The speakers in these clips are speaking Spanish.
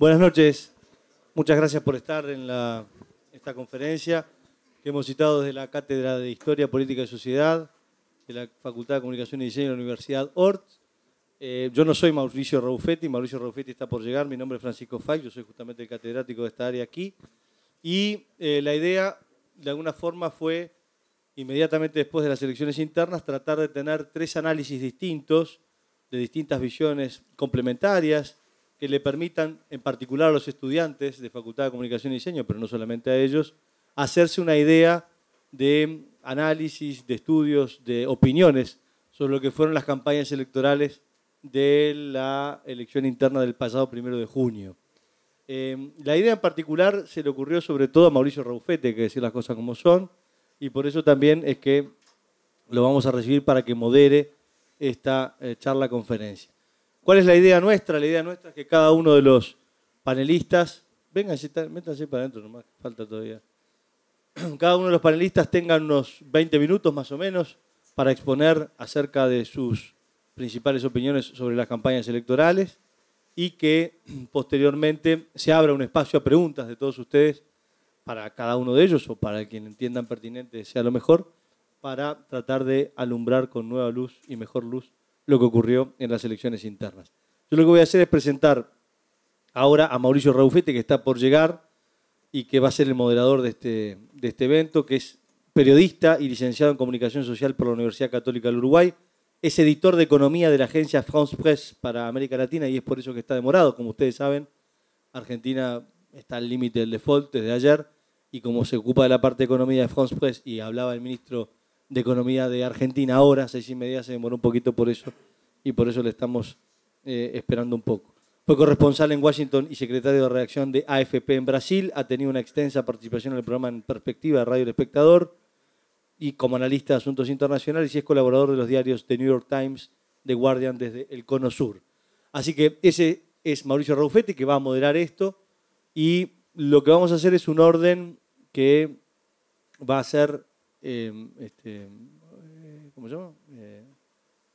Buenas noches. Muchas gracias por estar en esta conferencia que hemos citado desde la Cátedra de Historia, Política y Sociedad de la Facultad de Comunicación y Diseño de la Universidad Ort. Yo no soy Mauricio Raufetti está por llegar. Mi nombre es Francisco Fay, yo soy justamente el catedrático de esta área aquí. Y la idea, de alguna forma, fue, inmediatamente después de las elecciones internas, tratar de tener tres análisis distintos, de distintas visiones complementarias, que le permitan, en particular a los estudiantes de Facultad de Comunicación y Diseño, pero no solamente a ellos, hacerse una idea de análisis, de estudios, de opiniones sobre lo que fueron las campañas electorales de la elección interna del pasado 1 de junio. La idea en particular se le ocurrió sobre todo a Mauricio Raufetti, hay que decir las cosas como son, y por eso también es que lo vamos a recibir para que modere esta charla-conferencia. ¿Cuál es la idea nuestra? La idea nuestra es que cada uno de los panelistas, métanse para adentro nomás, falta todavía. Cada uno de los panelistas tenga unos 20 minutos más o menos para exponer acerca de sus principales opiniones sobre las campañas electorales y que posteriormente se abra un espacio a preguntas de todos ustedes para cada uno de ellos o para quien entiendan pertinente sea lo mejor, para tratar de alumbrar con nueva luz y mejor luz lo que ocurrió en las elecciones internas. Yo lo que voy a hacer es presentar ahora a Mauricio Raufetti, que está por llegar y que va a ser el moderador de este evento, que es periodista y licenciado en Comunicación Social por la Universidad Católica del Uruguay. Es editor de Economía de la agencia France Press para América Latina y es por eso que está demorado. Como ustedes saben, Argentina está al límite del default desde ayer y como se ocupa de la parte de Economía de France Press y hablaba el ministro de Economía de Argentina ahora, 6:30, se demoró un poquito por eso y por eso le estamos esperando un poco. Fue corresponsal en Washington y secretario de redacción de AFP en Brasil. Ha tenido una extensa participación en el programa En Perspectiva de Radio El Espectador y como analista de asuntos internacionales y es colaborador de los diarios The New York Times, The Guardian desde el Cono Sur. Así que ese es Mauricio Raufetti que va a moderar esto y lo que vamos a hacer es un orden que va a ser, ¿cómo se llama?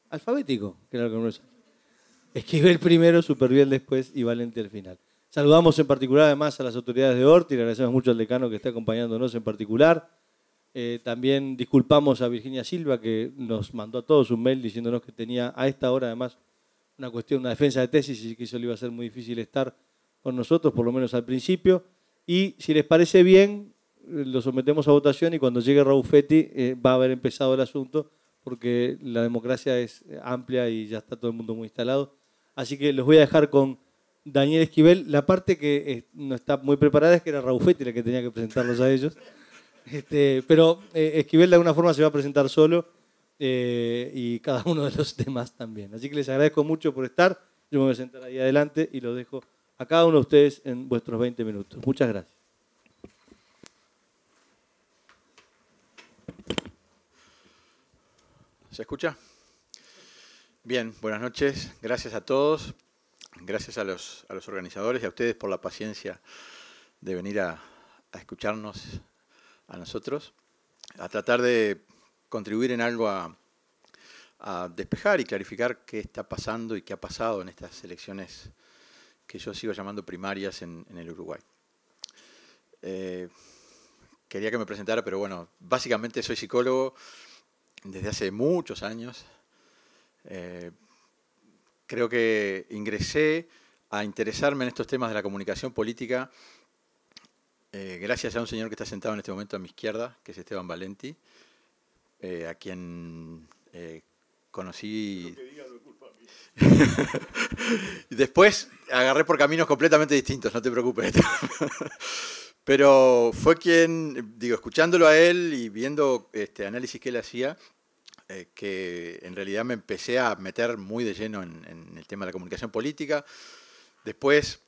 Alfabético, que era lo que no es. Esquivel primero, Superviel después y Valente al final. Saludamos en particular además a las autoridades de Ort y le agradecemos mucho al decano que está acompañándonos en particular. También disculpamos a Virginia Silva que nos mandó a todos un mail diciéndonos que tenía a esta hora además una defensa de tesis y que eso le iba a ser muy difícil estar con nosotros, por lo menos al principio. Y si les parece bien, lo sometemos a votación y cuando llegue Raufetti va a haber empezado el asunto porque la democracia es amplia y ya está todo el mundo muy instalado. Así que los voy a dejar con Daniel Esquivel. La parte que no está muy preparada es que era Raufetti la que tenía que presentarlos a ellos. Pero Esquivel de alguna forma se va a presentar solo y cada uno de los demás también. Así que les agradezco mucho por estar. Yo me voy a sentar ahí adelante y los dejo a cada uno de ustedes en vuestros 20 minutos. Muchas gracias. ¿Se escucha? Bien, buenas noches. Gracias a todos. Gracias a los organizadores y a ustedes por la paciencia de venir a escucharnos a nosotros, a tratar de contribuir en algo a despejar y clarificar qué está pasando y qué ha pasado en estas elecciones que yo sigo llamando primarias en el Uruguay. Quería que me presentara, pero bueno, básicamente soy psicólogo desde hace muchos años. Creo que ingresé a interesarme en estos temas de la comunicación política gracias a un señor que está sentado en este momento a mi izquierda, que es Esteban Valenti, a quien conocí. Y después agarré por caminos completamente distintos, no te preocupes. Pero fue quien, escuchándolo a él y viendo análisis que él hacía, que en realidad me empecé a meter muy de lleno en el tema de la comunicación política. Después,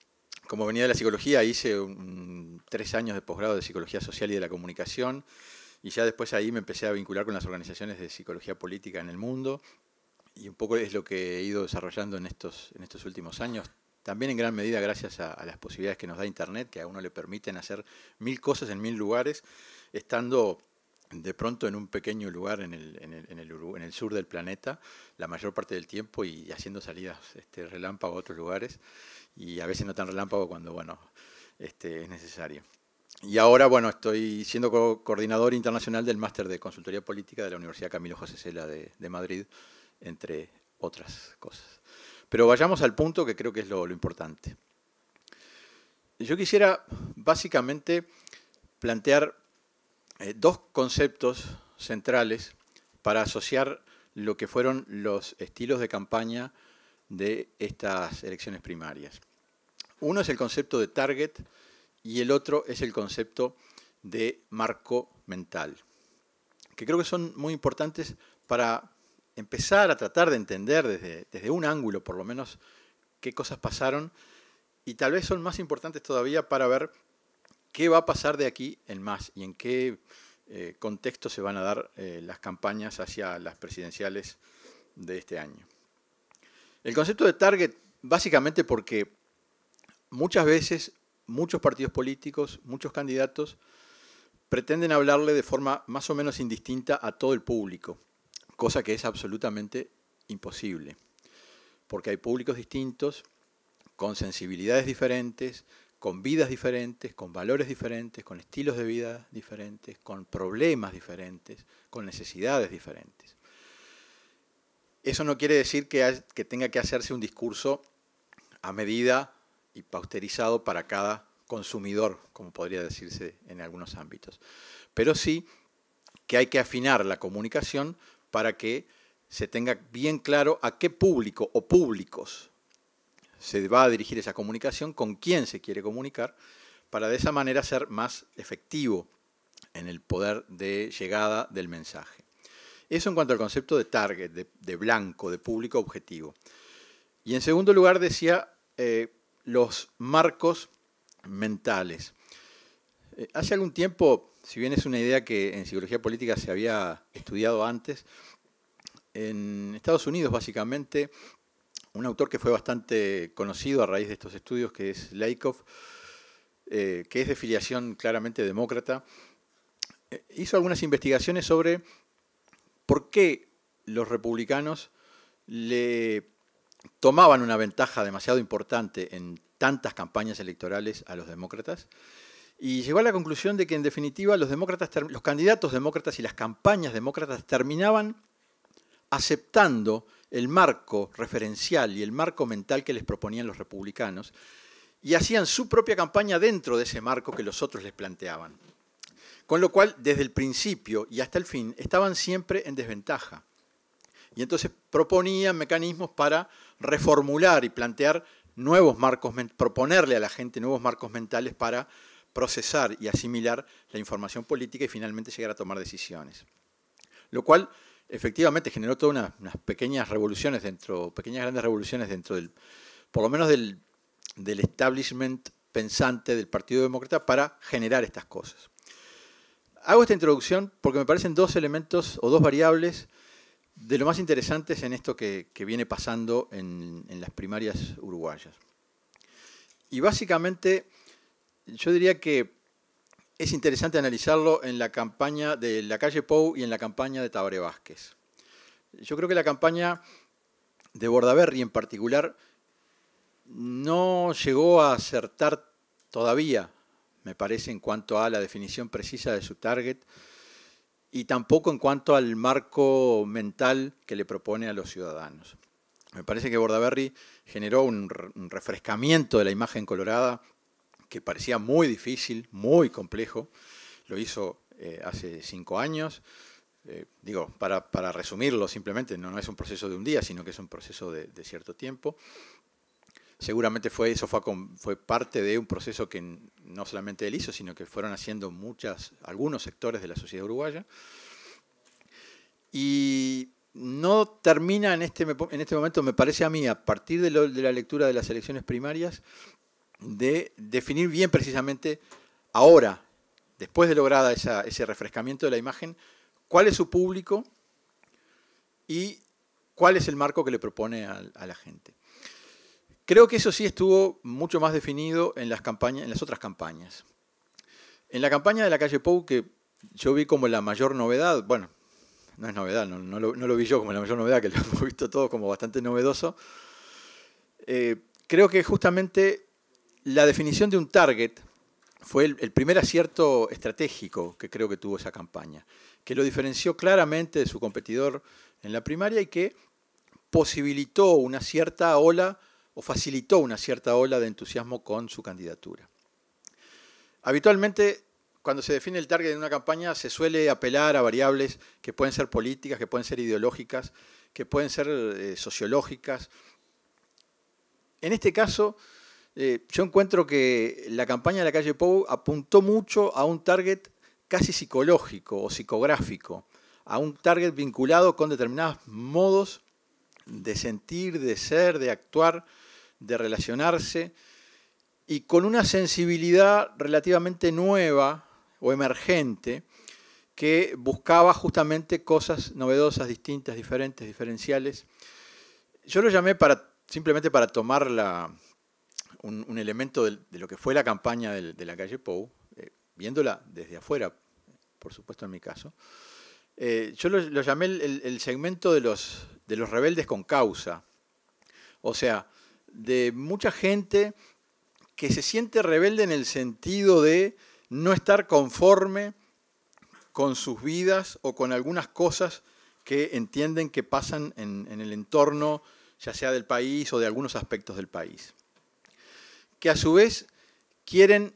como venía de la psicología, hice 3 años de posgrado de Psicología Social y de la Comunicación, y ya después ahí me empecé a vincular con las organizaciones de psicología política en el mundo, y un poco es lo que he ido desarrollando en estos últimos años, también en gran medida gracias a las posibilidades que nos da Internet, que a uno le permiten hacer 1000 cosas en 1000 lugares, estando de pronto en un pequeño lugar en el sur del planeta, la mayor parte del tiempo, y haciendo salidas relámpago a otros lugares, y a veces no tan relámpago cuando, bueno, es necesario. Y ahora, bueno, estoy siendo coordinador internacional del Máster de Consultoría Política de la Universidad Camilo José Cela de Madrid, entre otras cosas. Pero vayamos al punto que creo que es lo importante. Yo quisiera básicamente plantear dos conceptos centrales para asociar lo que fueron los estilos de campaña de estas elecciones primarias. Uno es el concepto de target y el otro es el concepto de marco mental, que creo que son muy importantes para empezar a tratar de entender desde un ángulo, por lo menos, qué cosas pasaron, y tal vez son más importantes todavía para ver qué va a pasar de aquí en más y en qué contexto se van a dar las campañas hacia las presidenciales de este año. El concepto de target, básicamente porque muchas veces muchos partidos políticos, muchos candidatos, pretenden hablarle de forma más o menos indistinta a todo el público, cosa que es absolutamente imposible, porque hay públicos distintos, con sensibilidades diferentes, con vidas diferentes, con valores diferentes, con estilos de vida diferentes, con problemas diferentes, con necesidades diferentes. Eso no quiere decir que tenga que hacerse un discurso a medida y pausterizado para cada consumidor, como podría decirse en algunos ámbitos. Pero sí que hay que afinar la comunicación para que se tenga bien claro a qué público o públicos se va a dirigir esa comunicación, con quién se quiere comunicar, para de esa manera ser más efectivo en el poder de llegada del mensaje. Eso en cuanto al concepto de target, de blanco, de público objetivo. Y en segundo lugar decía los marcos mentales. Hace algún tiempo, si bien es una idea que en psicología política se había estudiado antes, en Estados Unidos básicamente, un autor que fue bastante conocido a raíz de estos estudios, que es Lakoff, que es de filiación claramente demócrata, hizo algunas investigaciones sobre por qué los republicanos le tomaban una ventaja demasiado importante en tantas campañas electorales a los demócratas, y llegó a la conclusión de que en definitiva los candidatos demócratas y las campañas demócratas terminaban aceptando el marco referencial y el marco mental que les proponían los republicanos y hacían su propia campaña dentro de ese marco que los otros les planteaban. Con lo cual, desde el principio y hasta el fin, estaban siempre en desventaja. Y entonces proponían mecanismos para reformular y plantear nuevos marcos, proponerle a la gente nuevos marcos mentales para procesar y asimilar la información política y finalmente llegar a tomar decisiones. Lo cual efectivamente generó todas unas pequeñas revoluciones grandes revoluciones dentro por lo menos del establishment pensante del Partido Demócrata para generar estas cosas. Hago esta introducción porque me parecen dos elementos o dos variables de lo más interesantes en esto que viene pasando en las primarias uruguayas. Y básicamente yo diría que es interesante analizarlo en la campaña de Lacalle Pou y en la campaña de Tabaré Vázquez. Yo creo que la campaña de Bordaberry en particular no llegó a acertar todavía, me parece, en cuanto a la definición precisa de su target y tampoco en cuanto al marco mental que le propone a los ciudadanos. Me parece que Bordaberry generó un refrescamiento de la imagen colorada que parecía muy difícil, muy complejo. Lo hizo hace 5 años. Para resumirlo simplemente, no es un proceso de un día, sino que es un proceso de cierto tiempo. Seguramente eso fue parte de un proceso que no solamente él hizo, sino que fueron haciendo algunos sectores de la sociedad uruguaya. Y no termina en este momento, me parece a mí, a partir de la lectura de las elecciones primarias, de definir bien precisamente ahora, después de lograda ese refrescamiento de la imagen, cuál es su público y cuál es el marco que le propone a la gente. Creo que eso sí estuvo mucho más definido en las otras campañas. En la campaña de Lacalle Pou, que yo vi como la mayor novedad, bueno, no es novedad, no lo vi yo como la mayor novedad, que lo hemos visto todos como bastante novedoso. Creo que justamente la definición de un target fue el primer acierto estratégico que creo que tuvo esa campaña, que lo diferenció claramente de su competidor en la primaria y que posibilitó una cierta ola o facilitó una cierta ola de entusiasmo con su candidatura. Habitualmente, cuando se define el target en una campaña, se suele apelar a variables que pueden ser políticas, que pueden ser ideológicas, que pueden ser sociológicas. En este caso, yo encuentro que la campaña de la calle Pou apuntó mucho a un target casi psicológico o psicográfico, a un target vinculado con determinados modos de sentir, de ser, de actuar, de relacionarse, y con una sensibilidad relativamente nueva o emergente que buscaba justamente cosas novedosas, distintas, diferentes, diferenciales. Yo lo llamé simplemente para tomar un elemento de lo que fue la campaña de la calle Pou, viéndola desde afuera, por supuesto en mi caso. Yo lo llamé el segmento de los rebeldes con causa. O sea, de mucha gente que se siente rebelde en el sentido de no estar conforme con sus vidas o con algunas cosas que entienden que pasan en el entorno, ya sea del país o de algunos aspectos del país. Que a su vez quieren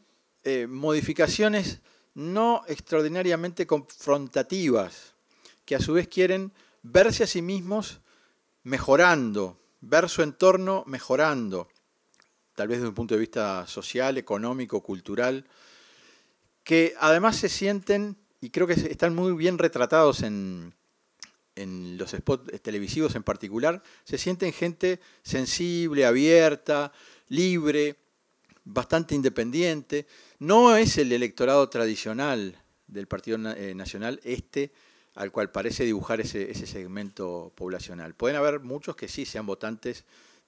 modificaciones no extraordinariamente confrontativas, que a su vez quieren verse a sí mismos mejorando, ver su entorno mejorando, tal vez desde un punto de vista social, económico, cultural, que además se sienten, y creo que están muy bien retratados en los spots televisivos en particular, se sienten gente sensible, abierta, libre, bastante independiente. No es el electorado tradicional del Partido Nacional al cual parece dibujar ese segmento poblacional. Pueden haber muchos que sí sean votantes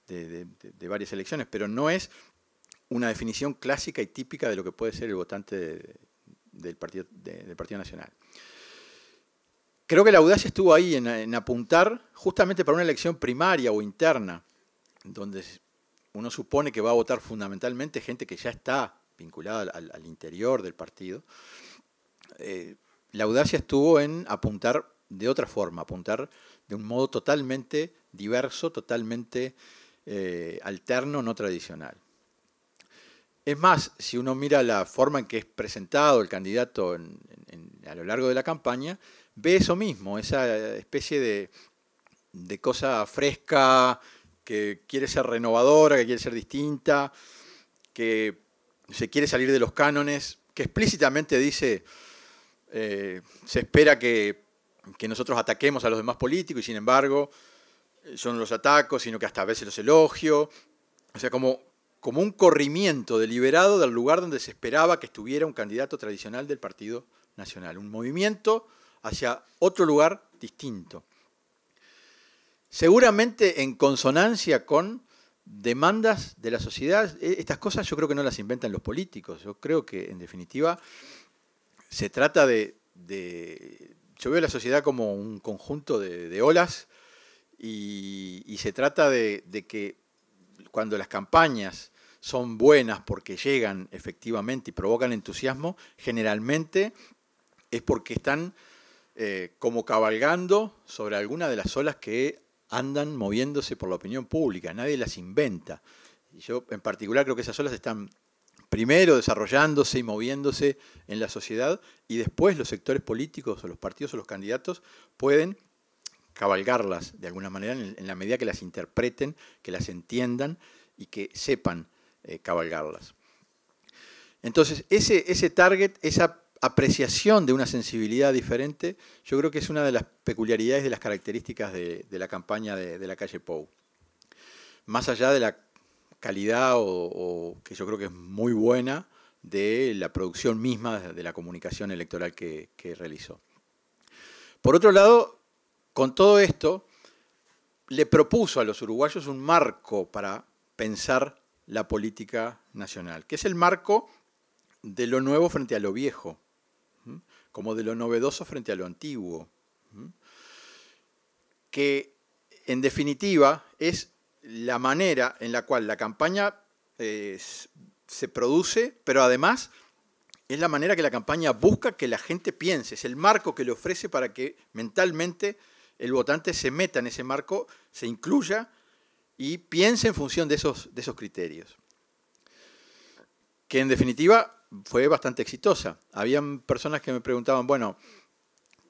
de varias elecciones, pero no es una definición clásica y típica de lo que puede ser el votante del Partido Nacional. Creo que la audacia estuvo ahí en apuntar justamente para una elección primaria o interna, donde uno supone que va a votar fundamentalmente gente que ya está vinculada al interior del partido. La audacia estuvo en apuntar de otra forma, apuntar de un modo totalmente diverso, totalmente alterno, no tradicional. Es más, si uno mira la forma en que es presentado el candidato a lo largo de la campaña, ve eso mismo, esa especie de cosa fresca, que quiere ser renovadora, que quiere ser distinta, que se quiere salir de los cánones, que explícitamente dice, se espera que nosotros ataquemos a los demás políticos y sin embargo yo no los ataco, sino que hasta a veces los elogio. O sea, como un corrimiento deliberado del lugar donde se esperaba que estuviera un candidato tradicional del Partido Nacional. Un movimiento hacia otro lugar distinto. Seguramente en consonancia con demandas de la sociedad. Estas cosas yo creo que no las inventan los políticos. Yo creo que, en definitiva, se trata yo veo la sociedad como un conjunto de olas y se trata de que cuando las campañas son buenas porque llegan efectivamente y provocan entusiasmo, generalmente es porque están como cabalgando sobre alguna de las olas que andan moviéndose por la opinión pública. Nadie las inventa. Y yo en particular creo que esas olas están primero desarrollándose y moviéndose en la sociedad y después los sectores políticos o los partidos o los candidatos pueden cabalgarlas de alguna manera en la medida que las interpreten, que las entiendan y que sepan cabalgarlas. Entonces, ese target, esa apreciación de una sensibilidad diferente, yo creo que es una de las peculiaridades, de las características de la campaña de la calle Pou. Más allá de la calidad, o que yo creo que es muy buena, de la producción misma de la comunicación electoral que realizó. Por otro lado, con todo esto, le propuso a los uruguayos un marco para pensar la política nacional, que es el marco de lo nuevo frente a lo viejo. como de lo novedoso frente a lo antiguo, que en definitiva es la manera en la cual la campaña se produce, pero además es la manera que la campaña busca que la gente piense, es el marco que le ofrece para que mentalmente el votante se meta en ese marco, se incluya y piense en función de esos criterios. Que en definitiva fue bastante exitosa. Habían personas que me preguntaban, bueno,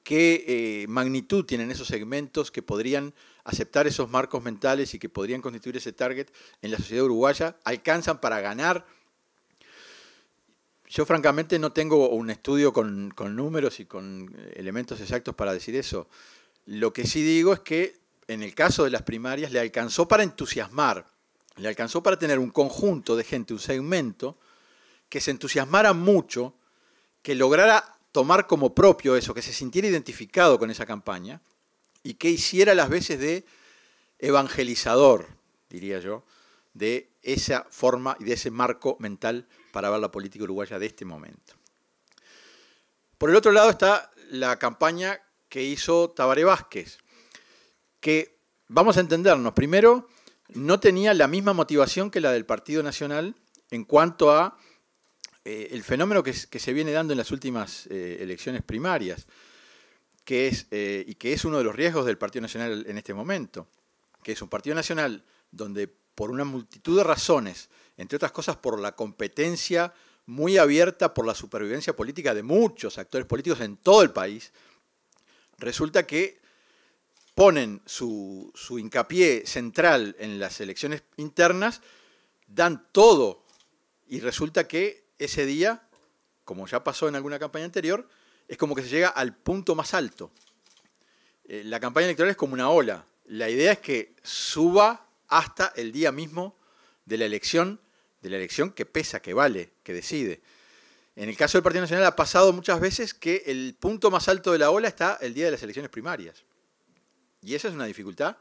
¿qué magnitud tienen esos segmentos que podrían aceptar esos marcos mentales y que podrían constituir ese target en la sociedad uruguaya? ¿Alcanzan para ganar? Yo francamente no tengo un estudio con números y con elementos exactos para decir eso. Lo que sí digo es que en el caso de las primarias le alcanzó para entusiasmar, le alcanzó para tener un conjunto de gente, un segmento, que se entusiasmara mucho, que lograra tomar como propio eso, que se sintiera identificado con esa campaña y que hiciera las veces de evangelizador, diría yo, de esa forma y de ese marco mental para ver la política uruguaya de este momento. Por el otro lado está la campaña que hizo Tabaré Vázquez, que, vamos a entendernos, primero, no tenía la misma motivación que la del Partido Nacional en cuanto a el fenómeno que se viene dando en las últimas elecciones primarias, y que es uno de los riesgos del Partido Nacional en este momento, que es un Partido Nacional donde por una multitud de razones, entre otras cosas por la competencia muy abierta por la supervivencia política de muchos actores políticos en todo el país, resulta que ponen su hincapié central en las elecciones internas, dan todo, y resulta que ese día, como ya pasó en alguna campaña anterior, es como que se llega al punto más alto. La campaña electoral es como una ola. La idea es que suba hasta el día mismo de la elección que pesa, que vale, que decide. En el caso del Partido Nacional ha pasado muchas veces que el punto más alto de la ola está el día de las elecciones primarias. Y esa es una dificultad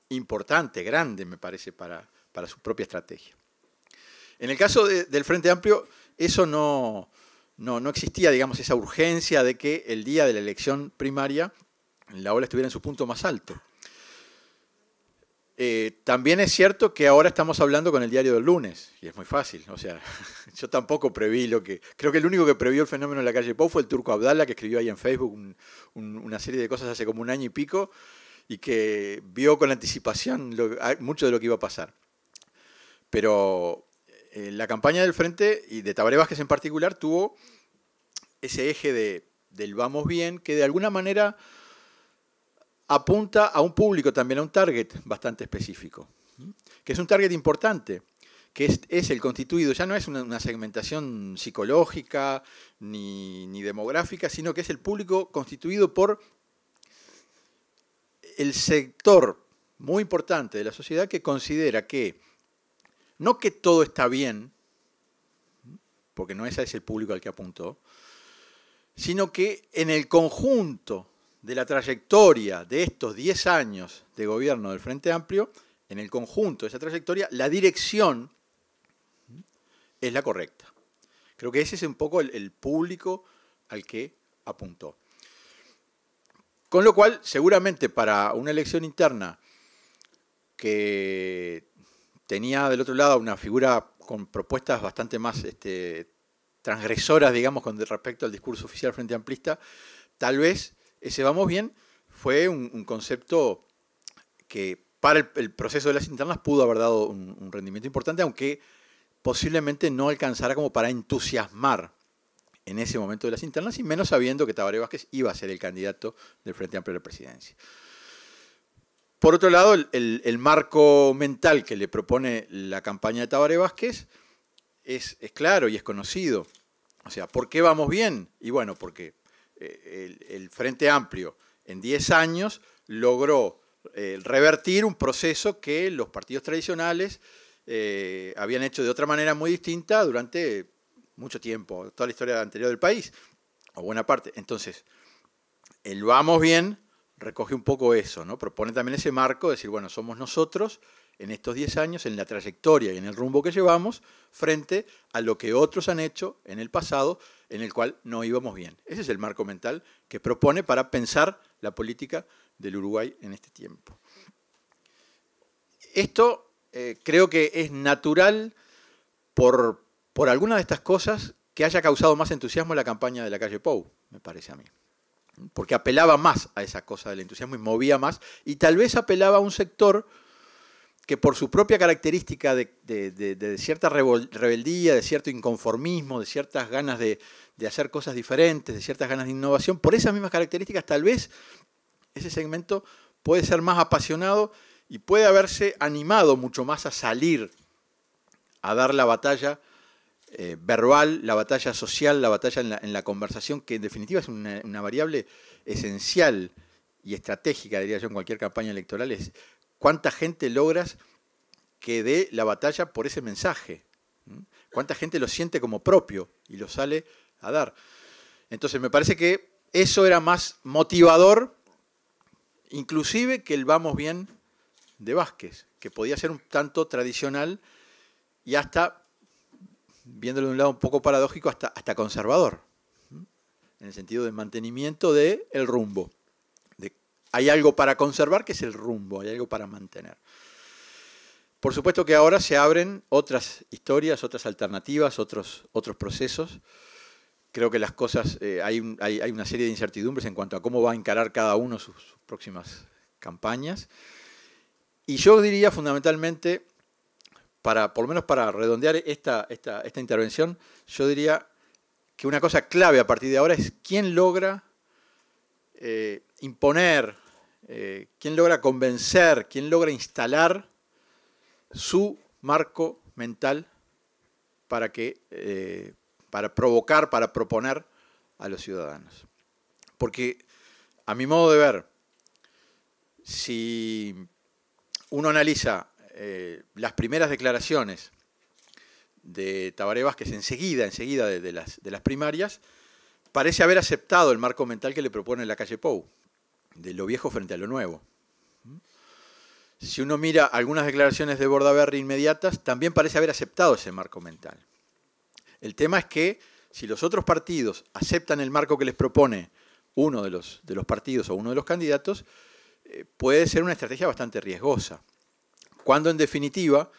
importante, grande, me parece, para su propia estrategia. En el caso del Frente Amplio, eso no existía, digamos, esa urgencia de que el día de la elección primaria la ola estuviera en su punto más alto. También es cierto que ahora estamos hablando con el diario del lunes, y es muy fácil. O sea, yo tampoco preví creo que el único que previó el fenómeno en la calle Pou fue el Turco Abdala, que escribió ahí en Facebook una serie de cosas hace como un año y pico, y que vio con anticipación mucho de lo que iba a pasar. Pero la campaña del Frente, y de Tabaré Vázquez en particular, tuvo ese eje del vamos bien, que de alguna manera apunta a un público también, a un target bastante específico, que es un target importante, que es el constituido, ya no es una segmentación psicológica ni demográfica, sino que es el público constituido por el sector muy importante de la sociedad que considera que, no que todo está bien, porque no ese es el público al que apuntó, sino que en el conjunto de la trayectoria de estos 10 años de gobierno del Frente Amplio, en el conjunto de esa trayectoria, la dirección es la correcta. Creo que ese es un poco el público al que apuntó. Con lo cual, seguramente para una elección interna que tenía del otro lado una figura con propuestas bastante más transgresoras, digamos, con respecto al discurso oficial frente amplista, tal vez ese vamos bien fue un concepto que para el proceso de las internas pudo haber dado un rendimiento importante, aunque posiblemente no alcanzara como para entusiasmar en ese momento de las internas, y menos sabiendo que Tabaré Vázquez iba a ser el candidato del Frente Amplio a la presidencia. Por otro lado, el marco mental que le propone la campaña de Tabaré Vázquez es claro y es conocido. O sea, ¿por qué vamos bien? Y bueno, porque el Frente Amplio en 10 años logró revertir un proceso que los partidos tradicionales habían hecho de otra manera muy distinta durante mucho tiempo, toda la historia anterior del país, o buena parte. Entonces, el vamos bien recoge un poco eso, ¿no? Propone también ese marco de decir, bueno, somos nosotros en estos 10 años, en la trayectoria y en el rumbo que llevamos, frente a lo que otros han hecho en el pasado, en el cual no íbamos bien. Ese es el marco mental que propone para pensar la política del Uruguay en este tiempo. Esto creo que es natural por alguna de estas cosas que haya causado más entusiasmo la campaña de la calle Pou, me parece a mí. Porque apelaba más a esa cosa del entusiasmo y movía más, y tal vez apelaba a un sector que por su propia característica de cierta rebeldía, de cierto inconformismo, de ciertas ganas de hacer cosas diferentes, de ciertas ganas de innovación, por esas mismas características tal vez ese segmento puede ser más apasionado y puede haberse animado mucho más a salir a dar la batalla verbal, la batalla social, la batalla en la conversación, que en definitiva es una variable esencial y estratégica, diría yo, en cualquier campaña electoral, es cuánta gente logras que dé la batalla por ese mensaje, cuánta gente lo siente como propio y lo sale a dar. Entonces me parece que eso era más motivador, inclusive que el vamos bien de Vázquez, que podía ser un tanto tradicional y hasta, viéndolo de un lado un poco paradójico, hasta conservador, en el sentido de mantenimiento del rumbo. Hay algo para conservar que es el rumbo, hay algo para mantener. Por supuesto que ahora se abren otras historias, otras alternativas, otros procesos. Creo que las cosas, hay una serie de incertidumbres en cuanto a cómo va a encarar cada uno sus próximas campañas. Y yo diría fundamentalmente, por lo menos para redondear esta intervención, yo diría que una cosa clave a partir de ahora es quién logra imponer, quién logra convencer, quién logra instalar su marco mental para provocar, para proponer a los ciudadanos. Porque, a mi modo de ver, si uno analiza las primeras declaraciones de Tabaré Vázquez enseguida de las primarias, parece haber aceptado el marco mental que le propone la calle Pou, de lo viejo frente a lo nuevo. Si uno mira algunas declaraciones de Bordaberry inmediatas, también parece haber aceptado ese marco mental. El tema es que si los otros partidos aceptan el marco que les propone uno de los partidos o uno de los candidatos, puede ser una estrategia bastante riesgosa. Cuando en definitiva,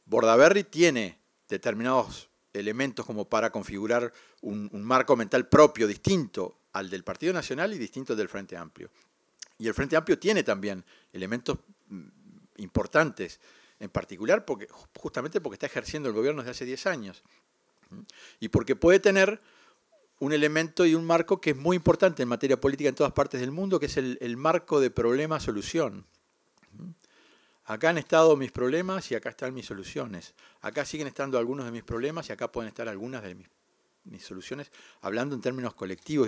Bordaberry tiene determinados elementos como para configurar un marco mental propio, distinto al del Partido Nacional y distinto al del Frente Amplio. Y el Frente Amplio tiene también elementos importantes, en particular justamente porque está ejerciendo el gobierno desde hace 10 años. Y porque puede tener un elemento y un marco que es muy importante en materia política en todas partes del mundo, que es el marco de problema-solución. Acá han estado mis problemas y acá están mis soluciones. Acá siguen estando algunos de mis problemas y acá pueden estar algunas de mis soluciones, hablando en términos colectivos,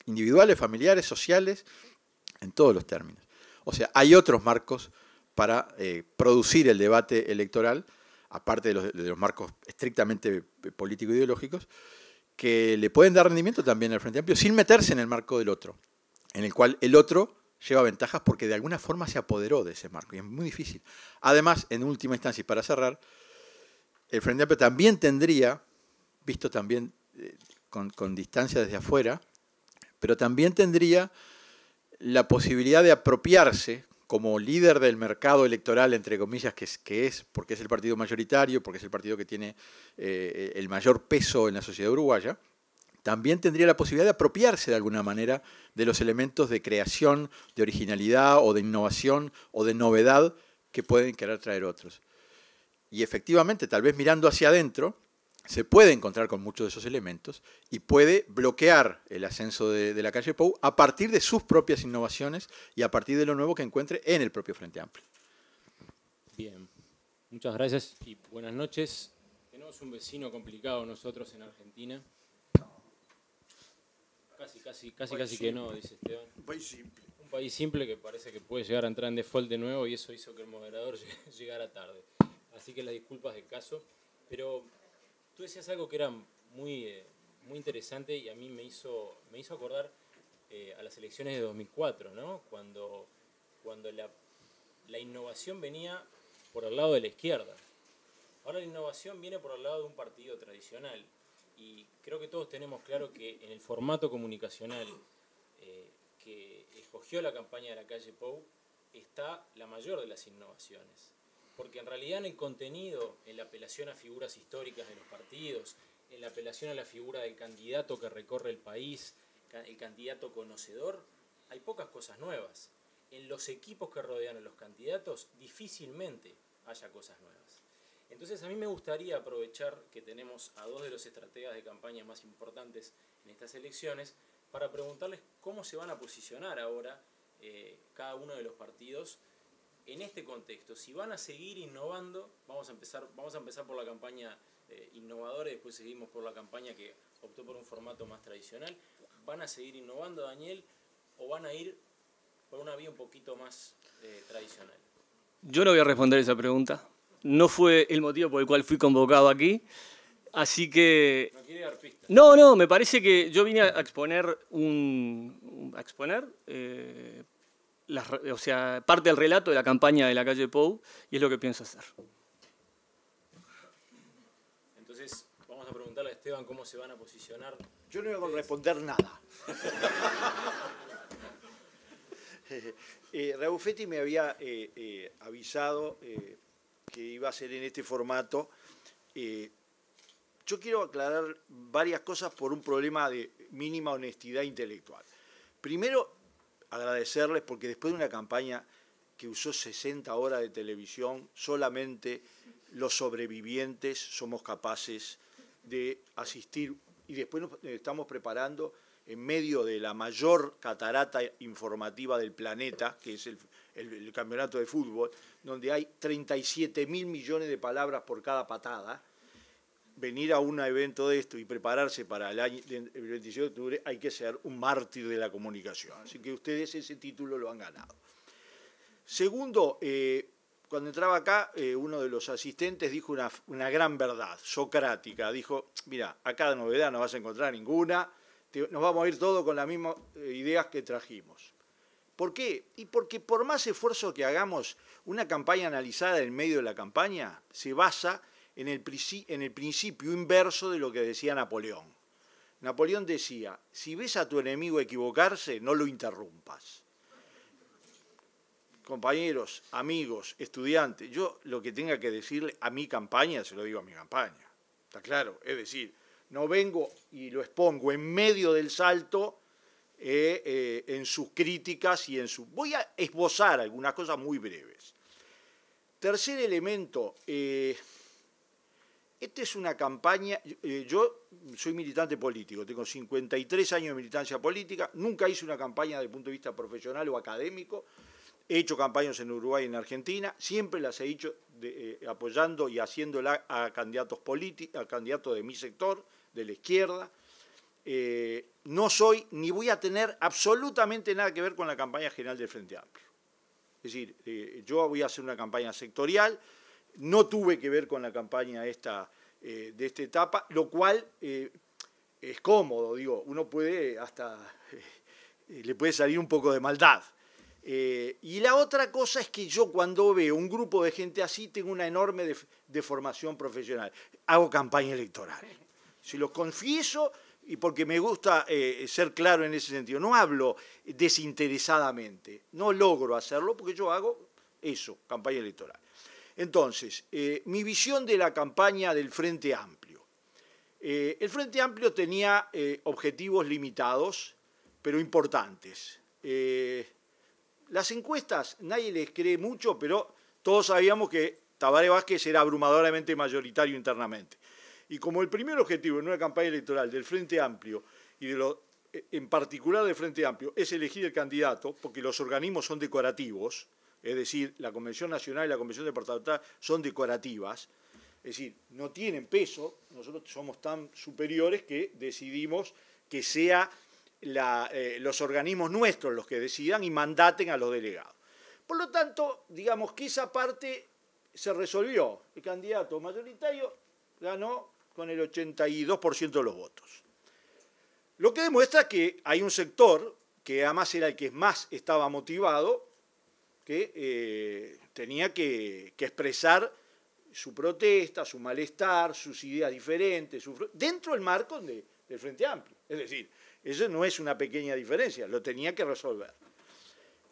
individuales, familiares, sociales, en todos los términos. O sea, hay otros marcos para producir el debate electoral, aparte de los marcos estrictamente político-ideológicos, que le pueden dar rendimiento también al Frente Amplio sin meterse en el marco del otro, en el cual el otro lleva ventajas porque de alguna forma se apoderó de ese marco y es muy difícil. Además, en última instancia y para cerrar, el Frente Amplio también tendría, visto también con distancia desde afuera, pero también tendría la posibilidad de apropiarse como líder del mercado electoral, entre comillas, que es porque es el partido mayoritario, porque es el partido que tiene el mayor peso en la sociedad uruguaya, también tendría la posibilidad de apropiarse de alguna manera de los elementos de creación, de originalidad o de innovación o de novedad que pueden querer traer otros. Y efectivamente, tal vez mirando hacia adentro, se puede encontrar con muchos de esos elementos y puede bloquear el ascenso de la calle Pou a partir de sus propias innovaciones y a partir de lo nuevo que encuentre en el propio Frente Amplio. Bien, muchas gracias y buenas noches. Tenemos un vecino complicado nosotros en Argentina. Casi que no, dice Esteban. Un país simple. Un país simple que parece que puede llegar a entrar en default de nuevo y eso hizo que el moderador llegara tarde. Así que las disculpas del caso. Pero tú decías algo que era muy interesante y a mí me hizo acordar a las elecciones de 2004, ¿no? Cuando la innovación venía por el lado de la izquierda. Ahora la innovación viene por el lado de un partido tradicional. Y creo que todos tenemos claro que en el formato comunicacional que escogió la campaña de la calle Pou está la mayor de las innovaciones. Porque en realidad en el contenido, en la apelación a figuras históricas de los partidos, en la apelación a la figura del candidato que recorre el país, el candidato conocedor, hay pocas cosas nuevas. En los equipos que rodean a los candidatos difícilmente haya cosas nuevas. Entonces a mí me gustaría aprovechar que tenemos a dos de los estrategas de campaña más importantes en estas elecciones para preguntarles cómo se van a posicionar ahora cada uno de los partidos en este contexto. Si van a seguir innovando, vamos a empezar por la campaña innovadora y después seguimos por la campaña que optó por un formato más tradicional. ¿Van a seguir innovando, Daniel, o van a ir por una vía un poquito más tradicional? Yo no voy a responder esa pregunta. No fue el motivo por el cual fui convocado aquí. Así que... No quiere dar pistas. No, me parece que yo vine a exponer o sea, parte del relato de la campaña de la calle Pou, y es lo que pienso hacer. Entonces, vamos a preguntarle a Esteban cómo se van a posicionar. Yo no voy a responder nada. Rabuffetti me había avisado que iba a ser en este formato. Yo quiero aclarar varias cosas por un problema de mínima honestidad intelectual. Primero, agradecerles porque después de una campaña que usó 60 horas de televisión, solamente los sobrevivientes somos capaces de asistir, y después nos estamos preparando en medio de la mayor catarata informativa del planeta, que es el campeonato de fútbol, donde hay 37.000 millones de palabras por cada patada. Venir a un evento de esto y prepararse para el 27 de octubre hay que ser un mártir de la comunicación. Así que ustedes ese título lo han ganado. Segundo, cuando entraba acá, uno de los asistentes dijo una gran verdad, socrática. Dijo, mira, acá de novedad no vas a encontrar ninguna, nos vamos a ir todos con las mismas ideas que trajimos. ¿Por qué? Y porque por más esfuerzo que hagamos, una campaña analizada en medio de la campaña se basa en el principio inverso de lo que decía Napoleón. Napoleón decía, si ves a tu enemigo equivocarse, no lo interrumpas. Compañeros, amigos, estudiantes, yo lo que tenga que decirle a mi campaña, se lo digo a mi campaña. ¿Está claro? Es decir, no vengo y lo expongo en medio del salto en sus críticas y en su... Voy a esbozar algunas cosas muy breves. Tercer elemento... Esta es una campaña, yo soy militante político, tengo 53 años de militancia política, nunca hice una campaña desde el punto de vista profesional o académico, he hecho campañas en Uruguay y en Argentina, siempre las he hecho apoyando y haciéndola a candidatos políticos, a candidatos de mi sector, de la izquierda. No soy, ni voy a tener absolutamente nada que ver con la campaña general del Frente Amplio. Es decir, yo voy a hacer una campaña sectorial. No tuve que ver con la campaña de esta etapa, lo cual es cómodo, digo, uno puede hasta, le puede salir un poco de maldad. Y la otra cosa es que yo cuando veo un grupo de gente así tengo una enorme deformación profesional. Hago campaña electoral. Se lo confieso y porque me gusta ser claro en ese sentido. No hablo desinteresadamente, no logro hacerlo porque yo hago eso, campaña electoral. Entonces, mi visión de la campaña del Frente Amplio. El Frente Amplio tenía objetivos limitados, pero importantes. Las encuestas, nadie les cree mucho, pero todos sabíamos que Tabaré Vázquez era abrumadoramente mayoritario internamente. Y como el primer objetivo en una campaña electoral del Frente Amplio, y en particular del Frente Amplio, es elegir el candidato, porque los organismos son decorativos, es decir, la Convención Nacional y la Convención Departamental son decorativas, es decir, no tienen peso, nosotros somos tan superiores que decidimos que sea los organismos nuestros los que decidan y mandaten a los delegados. Por lo tanto, digamos que esa parte se resolvió. El candidato mayoritario ganó con el 82% de los votos. Lo que demuestra que hay un sector, que además era el que más estaba motivado, que tenía que expresar su protesta, su malestar, sus ideas diferentes, dentro del marco del Frente Amplio. Es decir, eso no es una pequeña diferencia, lo tenía que resolver.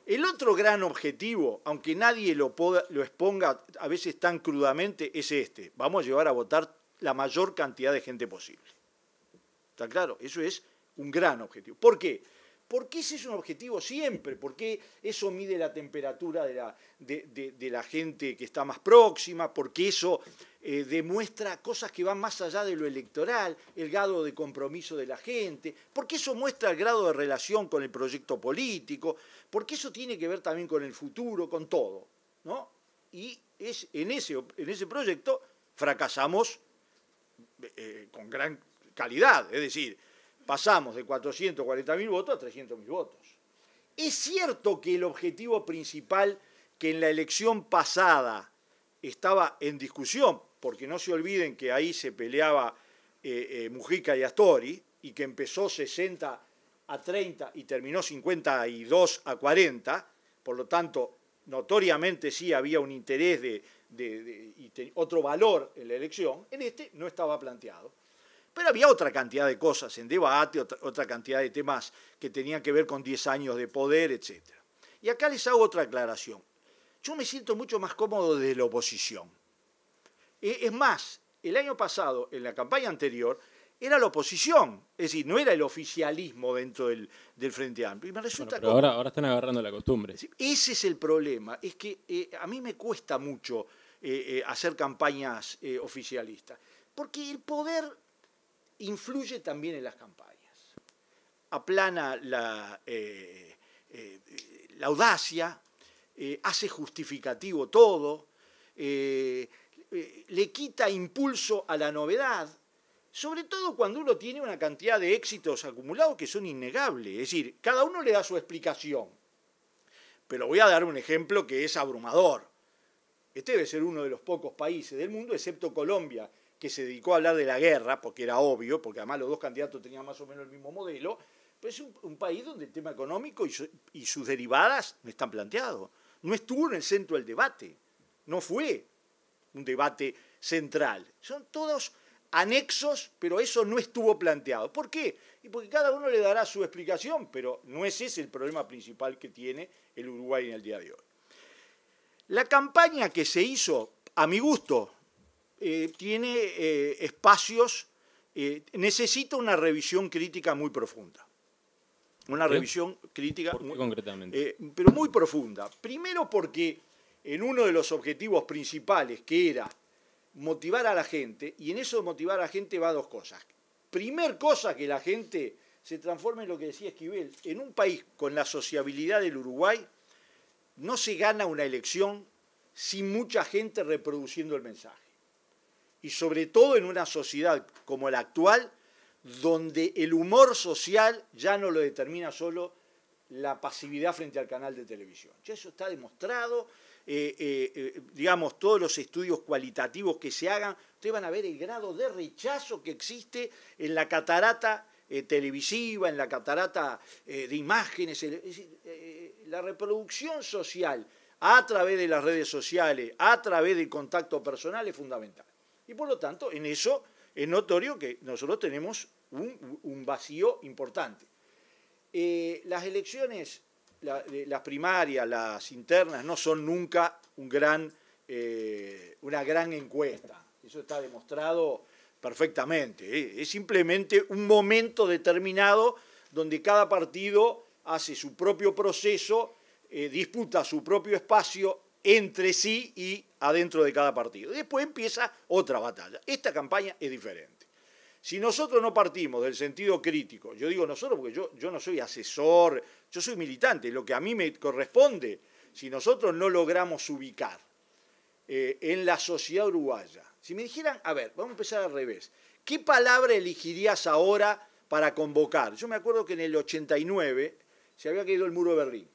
El otro gran objetivo, aunque nadie lo exponga a veces tan crudamente, es este. Vamos a llevar a votar la mayor cantidad de gente posible. ¿Está claro? Eso es un gran objetivo. ¿Por qué? Porque ese es un objetivo siempre, porque eso mide la temperatura de la gente que está más próxima, porque eso demuestra cosas que van más allá de lo electoral, el grado de compromiso de la gente, porque eso muestra el grado de relación con el proyecto político, porque eso tiene que ver también con el futuro, con todo, ¿no? Y en ese proyecto fracasamos con gran calidad, es decir, pasamos de 440.000 votos a 300.000 votos. Es cierto que el objetivo principal que en la elección pasada estaba en discusión, porque no se olviden que ahí se peleaba Mujica y Astori, y que empezó 60-30 y terminó 52-40, por lo tanto, notoriamente sí había un interés y otro valor en la elección, en este no estaba planteado. Pero había otra cantidad de cosas en debate, otra cantidad de temas que tenían que ver con 10 años de poder, etc. Y acá les hago otra aclaración. Yo me siento mucho más cómodo desde la oposición. Es más, el año pasado, en la campaña anterior, era la oposición, es decir, no era el oficialismo dentro del Frente Amplio. Y me resulta pero ahora están agarrando la costumbre. Ese es el problema, es que a mí me cuesta mucho hacer campañas oficialistas, porque el poder influye también en las campañas. Aplana la audacia, hace justificativo todo, le quita impulso a la novedad, sobre todo cuando uno tiene una cantidad de éxitos acumulados que son innegables. Es decir, cada uno le da su explicación. Pero voy a dar un ejemplo que es abrumador. Este debe ser uno de los pocos países del mundo, excepto Colombia, que se dedicó a hablar de la guerra, porque era obvio, porque además los dos candidatos tenían más o menos el mismo modelo, pero es un país donde el tema económico y sus derivadas no están planteados. No estuvo en el centro del debate, no fue un debate central. Son todos anexos, pero eso no estuvo planteado. ¿Por qué? Y porque cada uno le dará su explicación, pero no es ese el problema principal que tiene el Uruguay en el día de hoy. La campaña que se hizo, a mi gusto, tiene espacios, necesita una revisión crítica muy profunda. Una revisión crítica, ¿Por qué concretamente? pero muy profunda. Primero porque en uno de los objetivos principales, que era motivar a la gente, y en eso de motivar a la gente va dos cosas. Primer cosa, que la gente se transforme en lo que decía Esquivel. En un país con la sociabilidad del Uruguay, no se gana una elección sin mucha gente reproduciendo el mensaje. Y sobre todo en una sociedad como la actual, donde el humor social ya no lo determina solo la pasividad frente al canal de televisión. Ya eso está demostrado, digamos, todos los estudios cualitativos que se hagan, ustedes van a ver el grado de rechazo que existe en la catarata televisiva, en la catarata de imágenes, es decir, la reproducción social a través de las redes sociales, a través del contacto personal es fundamental. Y por lo tanto, en eso es notorio que nosotros tenemos un vacío importante. Las elecciones, las primarias, las internas, no son nunca una gran encuesta. Eso está demostrado perfectamente. Es simplemente un momento determinado donde cada partido hace su propio proceso, disputa su propio espacio entre sí y adentro de cada partido. Después empieza otra batalla. Esta campaña es diferente. Si nosotros no partimos del sentido crítico, yo digo nosotros porque yo no soy asesor, yo soy militante, lo que a mí me corresponde, si nosotros no logramos ubicar en la sociedad uruguaya, si me dijeran, a ver, vamos a empezar al revés, ¿qué palabra elegirías ahora para convocar? Yo me acuerdo que en el 89 se había caído el muro de Berlín,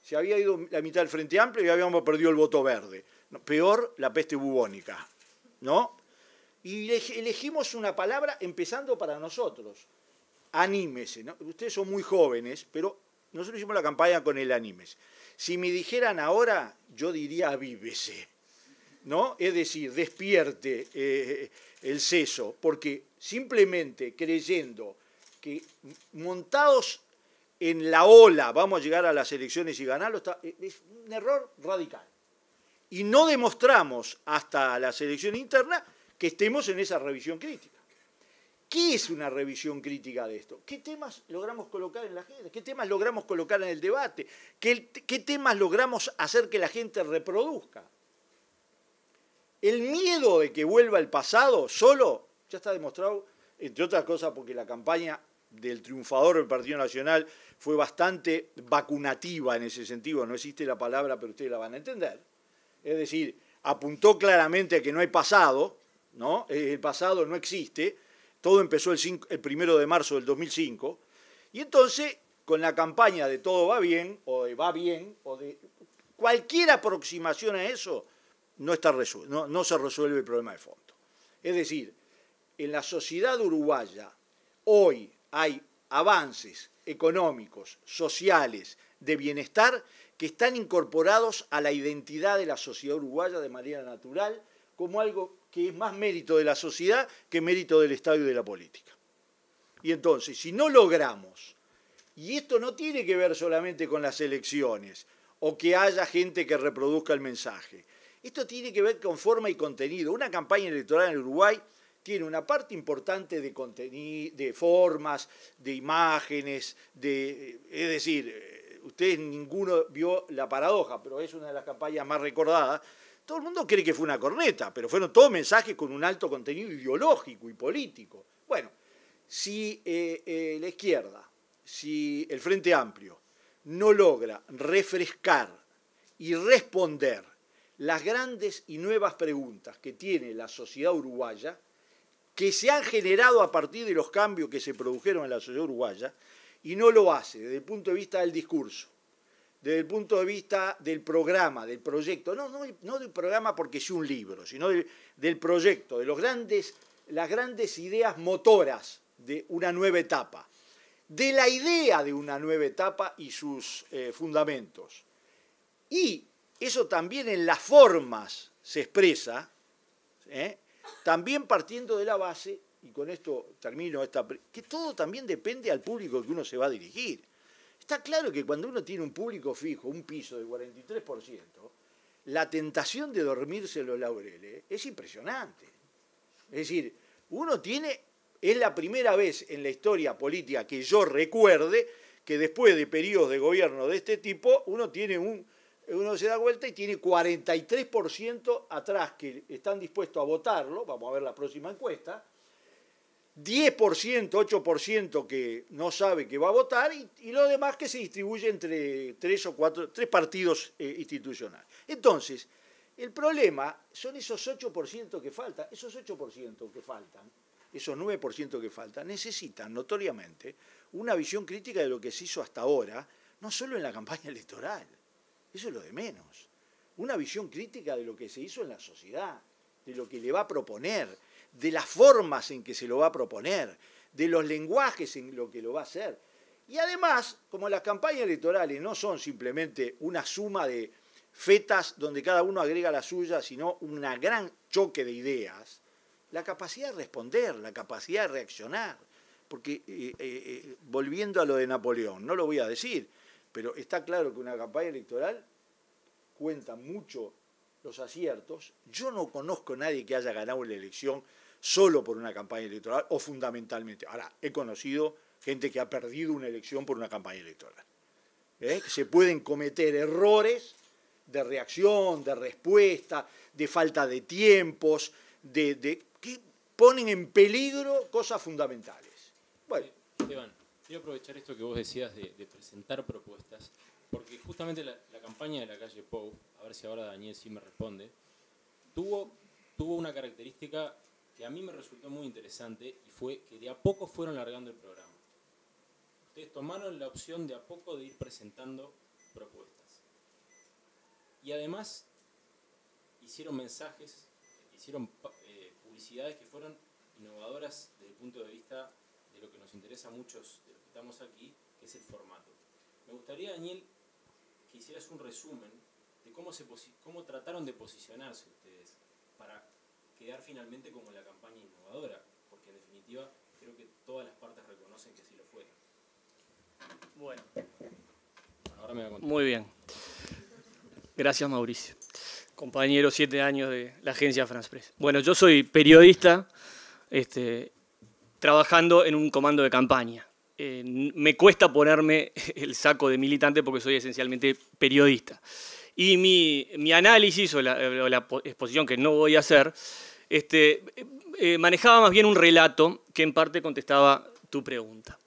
se había ido la mitad del Frente Amplio y habíamos perdido el voto verde. Peor, la peste bubónica, ¿no? Y elegimos una palabra empezando para nosotros. Anímese, ¿no? Ustedes son muy jóvenes, pero nosotros hicimos la campaña con el anímese. Si me dijeran ahora, yo diría avívese. ¿no? Es decir, despierte el seso, porque simplemente creyendo que montados en la ola vamos a llegar a las elecciones y ganarlo, es un error radical. Y no demostramos hasta las elecciones internas que estemos en esa revisión crítica. ¿Qué es una revisión crítica de esto? ¿Qué temas logramos colocar en la agenda? ¿Qué temas logramos colocar en el debate? ¿Qué temas logramos hacer que la gente reproduzca? El miedo de que vuelva el pasado solo ya está demostrado, entre otras cosas porque la campaña del triunfador del Partido Nacional fue bastante vacunativa en ese sentido, no existe la palabra, pero ustedes la van a entender. Es decir, apuntó claramente a que no hay pasado, ¿no? El pasado no existe, todo empezó el 1 de marzo del 2005, y entonces con la campaña de todo va bien, o de va bien, o de cualquier aproximación a eso, no se resuelve el problema de fondo. Es decir, en la sociedad uruguaya hoy hay avances económicos, sociales, de bienestar que están incorporados a la identidad de la sociedad uruguaya de manera natural como algo que es más mérito de la sociedad que mérito del Estado y de la política. Y entonces, si no logramos, y esto no tiene que ver solamente con las elecciones o que haya gente que reproduzca el mensaje, esto tiene que ver con forma y contenido. Una campaña electoral en Uruguay tiene una parte importante de contenido, de formas, de imágenes, es decir, ustedes ninguno vio La Paradoja, pero es una de las campañas más recordadas. Todo el mundo cree que fue una corneta, pero fueron todos mensajes con un alto contenido ideológico y político. Bueno, si la izquierda, si el Frente Amplio no logra refrescar y responder las grandes y nuevas preguntas que tiene la sociedad uruguaya, que se han generado a partir de los cambios que se produjeron en la sociedad uruguaya, y no lo hace desde el punto de vista del discurso, desde el punto de vista del programa, del proyecto, no del programa porque es un libro, sino del proyecto, de las grandes ideas motoras de una nueva etapa, de la idea de una nueva etapa y sus fundamentos. Y eso también en las formas se expresa, también partiendo de la base, y con esto termino, que todo también depende al público que uno se va a dirigir. Está claro que cuando uno tiene un público fijo, un piso del 43%, la tentación de dormirse en los laureles es impresionante. Es decir, es la primera vez en la historia política que yo recuerde que después de periodos de gobierno de este tipo, uno se da vuelta y tiene 43% atrás que están dispuestos a votarlo, vamos a ver la próxima encuesta, 10%, 8% que no sabe que va a votar y lo demás que se distribuye entre tres partidos institucionales. Entonces, el problema son esos 8% que faltan, esos 8% que faltan, esos 9% que faltan, necesitan notoriamente una visión crítica de lo que se hizo hasta ahora, no solo en la campaña electoral, eso es lo de menos, una visión crítica de lo que se hizo en la sociedad, de lo que le va a proponer, de las formas en que se lo va a proponer, de los lenguajes en lo que lo va a hacer. Y además, como las campañas electorales no son simplemente una suma de fetas donde cada uno agrega la suya, sino un gran choque de ideas, la capacidad de responder, la capacidad de reaccionar. Porque, volviendo a lo de Napoleón, no lo voy a decir, pero está claro que una campaña electoral cuenta mucho los aciertos. Yo no conozco a nadie que haya ganado la elección solo por una campaña electoral o fundamentalmente. Ahora, he conocido gente que ha perdido una elección por una campaña electoral. Que se pueden cometer errores de reacción, de respuesta, de falta de tiempos, que ponen en peligro cosas fundamentales. Bueno. Esteban, quiero aprovechar esto que vos decías de presentar propuestas, porque justamente la campaña de la calle Pou, a ver si ahora Daniel sí me responde, tuvo una característica que a mí me resultó muy interesante y fue que de a poco fueron largando el programa. Ustedes tomaron la opción de a poco de ir presentando propuestas. Y además hicieron mensajes, hicieron publicidades que fueron innovadoras desde el punto de vista de lo que nos interesa a muchos de los que estamos aquí, que es el formato. Me gustaría, Daniel, que hicieras un resumen cómo trataron de posicionarse ustedes para quedar finalmente como la campaña innovadora, porque en definitiva creo que todas las partes reconocen que sí lo fue. Bueno, ahora me va a contar. Muy bien. Gracias, Mauricio. Compañero, 7 años de la agencia France Press. Bueno, yo soy periodista, trabajando en un comando de campaña. Me cuesta ponerme el saco de militante porque soy esencialmente periodista. Y mi análisis o la exposición que no voy a hacer, manejaba más bien un relato que en parte contestaba tu pregunta.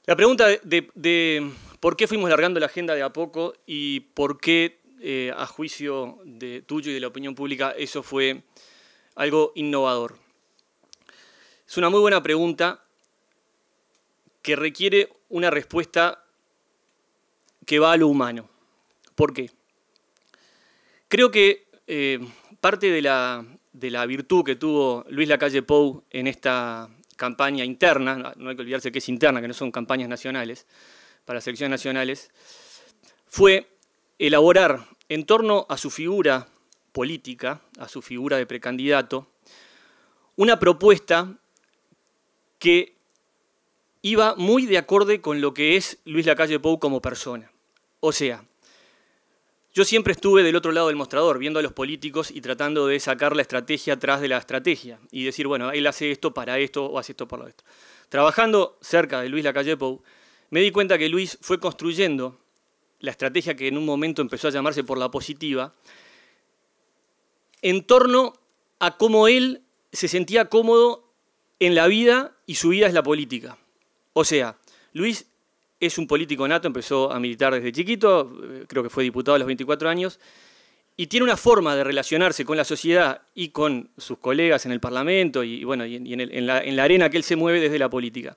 La pregunta de por qué fuimos largando la agenda de a poco y por qué, a juicio tuyo y de la opinión pública, eso fue algo innovador. Es una muy buena pregunta que requiere una respuesta que va a lo humano. ¿Por qué? Creo que parte de la virtud que tuvo Luis Lacalle Pou en esta campaña interna, no hay que olvidarse que es interna, que no son campañas nacionales, para las elecciones nacionales, fue elaborar en torno a su figura política, a su figura de precandidato, una propuesta que iba muy de acorde con lo que es Luis Lacalle Pou como persona. O sea, yo siempre estuve del otro lado del mostrador, viendo a los políticos y tratando de sacar la estrategia atrás de la estrategia y decir, bueno, él hace esto para esto o hace esto para esto. Trabajando cerca de Luis Lacalle Pou, me di cuenta que Luis fue construyendo la estrategia que en un momento empezó a llamarse por la positiva, en torno a cómo él se sentía cómodo en la vida y su vida es la política. O sea, Luis es un político nato, empezó a militar desde chiquito, creo que fue diputado a los 24 años, y tiene una forma de relacionarse con la sociedad y con sus colegas en el Parlamento y en la arena que él se mueve desde la política.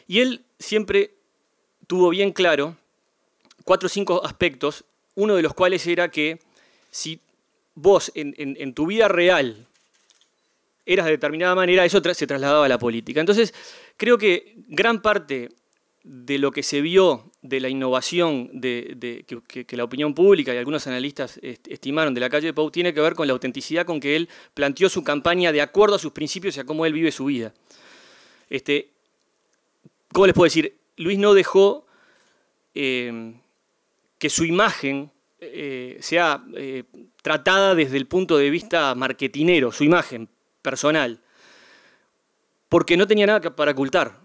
Y él siempre tuvo bien claro 4 o 5 aspectos, uno de los cuales era que si vos en tu vida real eras de determinada manera, eso se trasladaba a la política. Entonces, creo que gran parte de lo que se vio de la innovación que la opinión pública y algunos analistas estimaron de Lacalle Pou tiene que ver con la autenticidad con que él planteó su campaña de acuerdo a sus principios y a cómo él vive su vida. ¿Cómo les puedo decir? Luis no dejó que su imagen sea tratada desde el punto de vista marketinero, su imagen personal, porque no tenía nada para ocultar.